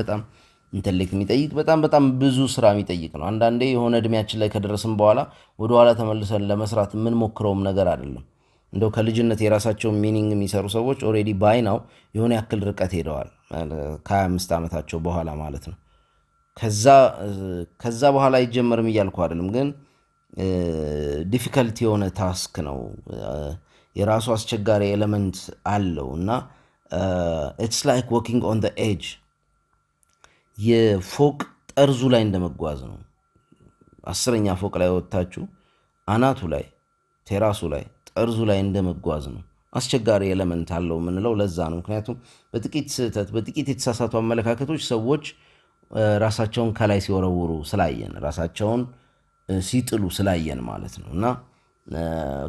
ኢንተሌክት የሚጠይቅ በጣም ብዙ ስራ የሚጠይቅ ነው። አንዳንዴ የሆነ እድሜያችን ላይ ከደረስን በኋላ ወደኋላ ተመልሰን ለመስራት የምንሞክረውም ነገር አይደለም። እንደው ከልጅነት የራሳቸውን ሚኒንግ የሚሰሩ ሰዎች ኦልሬዲ ባይናው የሆነ ያክል ርቀት ሄደዋል፣ ከ25 ዓመታቸው በኋላ ማለት ነው። ከዛ በኋላ አይጀመርም እያልኩ አይደለም፣ ግን ዲፊከልት የሆነ ታስክ ነው። የራሱ አስቸጋሪ ኤሌመንት አለው እና ኢትስ ላይክ ዎኪንግ ኦን ዘ ኤጅ፣ የፎቅ ጠርዙ ላይ እንደመጓዝ ነው። 10ኛ ፎቅ ላይ ወጥታችሁ አናቱ ላይ ቴራሱ ላይ ጠርዙ ላይ እንደመጓዝ ነው። አስቸጋሪ ኤሌመንት አለው የምንለው ለዛ ነው። ምክንያቱም በጥቂት ስህተት፣ በጥቂት የተሳሳቱ አመለካከቶች ሰዎች ራሳቸውን ከላይ ሲወረውሩ ስላየን፣ ራሳቸውን ሲጥሉ ስላየን ማለት ነው። እና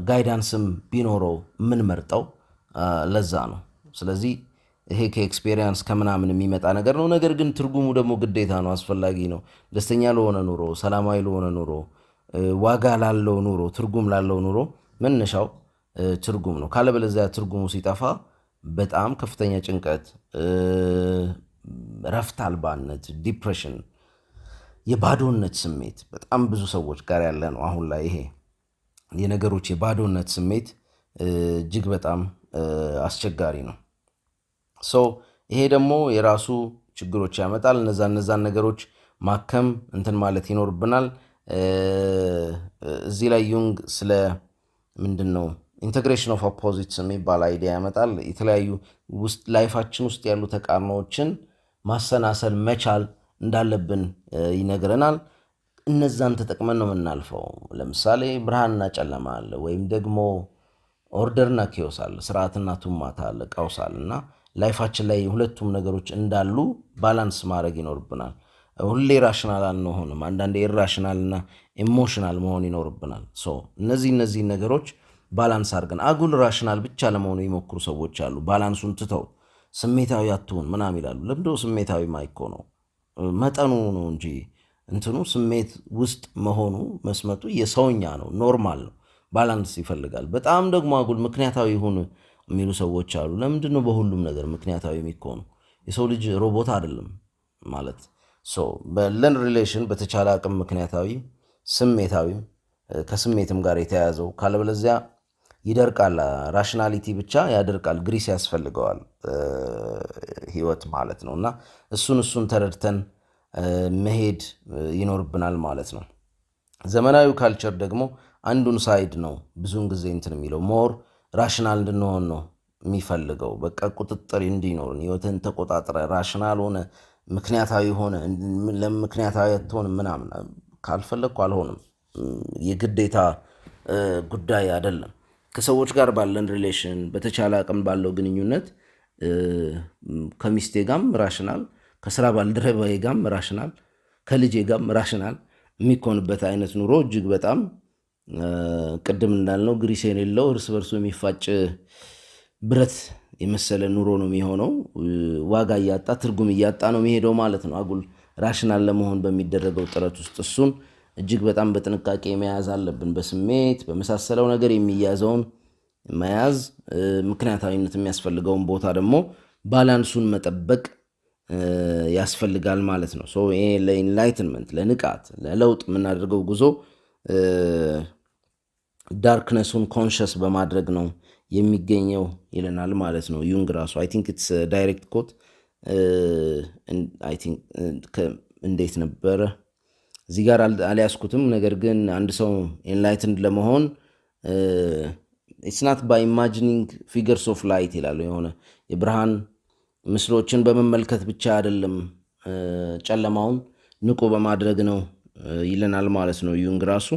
ጋይዳንስም ቢኖረው የምንመርጠው ለዛ ነው። ስለዚህ ይሄ ከኤክስፔሪንስ ከምናምን የሚመጣ ነገር ነው። ነገር ግን ትርጉሙ ደግሞ ግዴታ ነው፣ አስፈላጊ ነው። ደስተኛ ለሆነ ኑሮ፣ ሰላማዊ ለሆነ ኑሮ፣ ዋጋ ላለው ኑሮ፣ ትርጉም ላለው ኑሮ መነሻው ትርጉም ነው። ካለበለዚያ ትርጉሙ ሲጠፋ በጣም ከፍተኛ ጭንቀት፣ ረፍት አልባነት፣ ዲፕሬሽን፣ የባዶነት ስሜት በጣም ብዙ ሰዎች ጋር ያለ ነው አሁን ላይ። ይሄ የነገሮች የባዶነት ስሜት እጅግ በጣም አስቸጋሪ ነው። ይሄ ደግሞ የራሱ ችግሮች ያመጣል። እነዛን ነገሮች ማከም እንትን ማለት ይኖርብናል። እዚህ ላይ ዩንግ ስለ ምንድን ነው ኢንቴግሬሽን ኦፍ ኦፖዚትስ የሚባል አይዲያ ያመጣል። የተለያዩ ላይፋችን ውስጥ ያሉ ተቃርኖዎችን ማሰናሰል መቻል እንዳለብን ይነግረናል። እነዛን ተጠቅመን ነው የምናልፈው። ለምሳሌ ብርሃንና ጨለማ አለ፣ ወይም ደግሞ ኦርደርና ኬዮስ አለ፣ ስርዓትና ቱማታ አለ፣ ቀውስ አለ። እና ላይፋችን ላይ ሁለቱም ነገሮች እንዳሉ ባላንስ ማድረግ ይኖርብናል። ሁሌ ራሽናል አንሆንም። አንዳንዴ ኢራሽናልና ኢሞሽናል መሆን ይኖርብናል። እነዚህ ነገሮች ባላንስ አድርገን፣ አጉል ራሽናል ብቻ ለመሆኑ የሚሞክሩ ሰዎች አሉ። ባላንሱን ትተው ስሜታዊ አትሁን ምናምን ይላሉ። ለምዶ ስሜታዊ ማይኮ ነው መጠኑ ነው እንጂ እንትኑ ስሜት ውስጥ መሆኑ መስመጡ የሰውኛ ነው፣ ኖርማል ነው። ባላንስ ይፈልጋል። በጣም ደግሞ አጉል ምክንያታዊ ሁን የሚሉ ሰዎች አሉ። ለምንድን ነው በሁሉም ነገር ምክንያታዊ የሚኮኑ? የሰው ልጅ ሮቦት አይደለም ማለት። በለን ሪሌሽን በተቻለ አቅም ምክንያታዊ፣ ስሜታዊም ከስሜትም ጋር የተያያዘው ካለበለዚያ ይደርቃል። ራሽናሊቲ ብቻ ያደርቃል፣ ግሪስ ያስፈልገዋል ህይወት ማለት ነው። እና እሱን ተረድተን መሄድ ይኖርብናል ማለት ነው። ዘመናዊው ካልቸር ደግሞ አንዱን ሳይድ ነው ብዙውን ጊዜ እንትን የሚለው ሞር ራሽናል እንድንሆን ነው የሚፈልገው። በቃ ቁጥጥር እንዲኖርን ህይወትን ተቆጣጥረ ራሽናል ሆነ ምክንያታዊ ሆነ ለምክንያታዊ አትሆንም ምናምን ካልፈለግኩ አልሆንም የግዴታ ጉዳይ አይደለም። ከሰዎች ጋር ባለን ሪሌሽን በተቻለ አቅም ባለው ግንኙነት ከሚስቴ ጋም ራሽናል፣ ከስራ ባልደረባዬ ጋም ራሽናል፣ ከልጄ ጋም ራሽናል የሚኮንበት አይነት ኑሮ እጅግ በጣም ቅድም እንዳልነው ግሪስ የሌለው እርስ በርሱ የሚፋጭ ብረት የመሰለ ኑሮ ነው የሚሆነው። ዋጋ እያጣ ትርጉም እያጣ ነው የሚሄደው ማለት ነው አጉል ራሽናል ለመሆን በሚደረገው ጥረት ውስጥ። እሱን እጅግ በጣም በጥንቃቄ መያዝ አለብን። በስሜት በመሳሰለው ነገር የሚያዘውን መያዝ፣ ምክንያታዊነት የሚያስፈልገውን ቦታ ደግሞ ባላንሱን መጠበቅ ያስፈልጋል ማለት ነው። ይሄ ለኢንላይትንመንት ለንቃት ለለውጥ የምናደርገው ጉዞ ዳርክነሱን ኮንሽስ በማድረግ ነው የሚገኘው ይለናል ማለት ነው ዩንግ ራሱ። አይ ቲንክ ኢትስ ዳይሬክት ኮት። እንዴት ነበረ እዚህ ጋር አልያዝኩትም። ነገር ግን አንድ ሰው ኤንላይትንድ ለመሆን ኢትስ ናት ባይ ኢማጂኒንግ ፊገርስ ኦፍ ላይት ይላሉ። የሆነ የብርሃን ምስሎችን በመመልከት ብቻ አይደለም ጨለማውን ንቁ በማድረግ ነው ይለናል ማለት ነው ዩንግ ራሱ።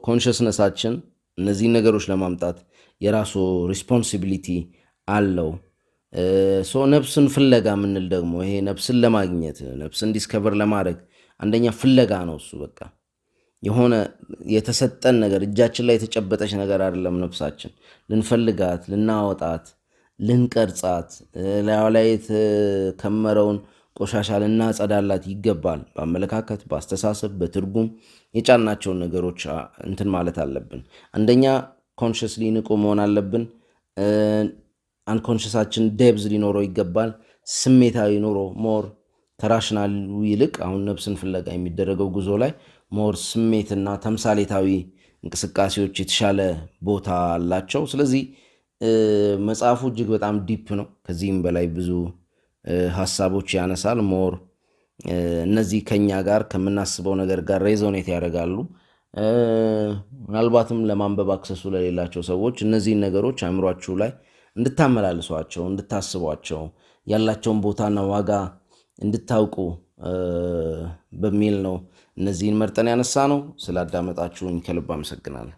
ኮንሽስነሳችን እነዚህን ነገሮች ለማምጣት የራሱ ሪስፖንሲቢሊቲ አለው። ነፍስን ፍለጋ የምንል ደግሞ ይሄ ነፍስን ለማግኘት ነፍስን ዲስከቨር ለማድረግ አንደኛ ፍለጋ ነው። እሱ በቃ የሆነ የተሰጠን ነገር እጃችን ላይ የተጨበጠች ነገር አይደለም። ነፍሳችን ልንፈልጋት፣ ልናወጣት፣ ልንቀርጻት፣ ላዩ ላይ የተከመረውን ቆሻሻ ልናጸዳላት ይገባል። በአመለካከት፣ በአስተሳሰብ፣ በትርጉም የጫናቸውን ነገሮች እንትን ማለት አለብን። አንደኛ ኮንሽስሊ ንቁ መሆን አለብን። አንኮንሽሳችን ዴብዝ ሊኖረው ይገባል። ስሜታዊ ኑሮ ሞር ከራሽናሉ ይልቅ አሁን ነፍስን ፍለጋ የሚደረገው ጉዞ ላይ ሞር ስሜትና ተምሳሌታዊ እንቅስቃሴዎች የተሻለ ቦታ አላቸው። ስለዚህ መጽሐፉ እጅግ በጣም ዲፕ ነው። ከዚህም በላይ ብዙ ሀሳቦች ያነሳል። ሞር እነዚህ ከኛ ጋር ከምናስበው ነገር ጋር ሬዞኔት ያደርጋሉ። ምናልባትም ለማንበብ አክሰሱ ለሌላቸው ሰዎች እነዚህን ነገሮች አእምሯችሁ ላይ እንድታመላልሷቸው፣ እንድታስቧቸው፣ ያላቸውን ቦታና ዋጋ እንድታውቁ በሚል ነው እነዚህን መርጠን ያነሳ ነው። ስላዳመጣችሁኝ ከልብ አመሰግናለሁ።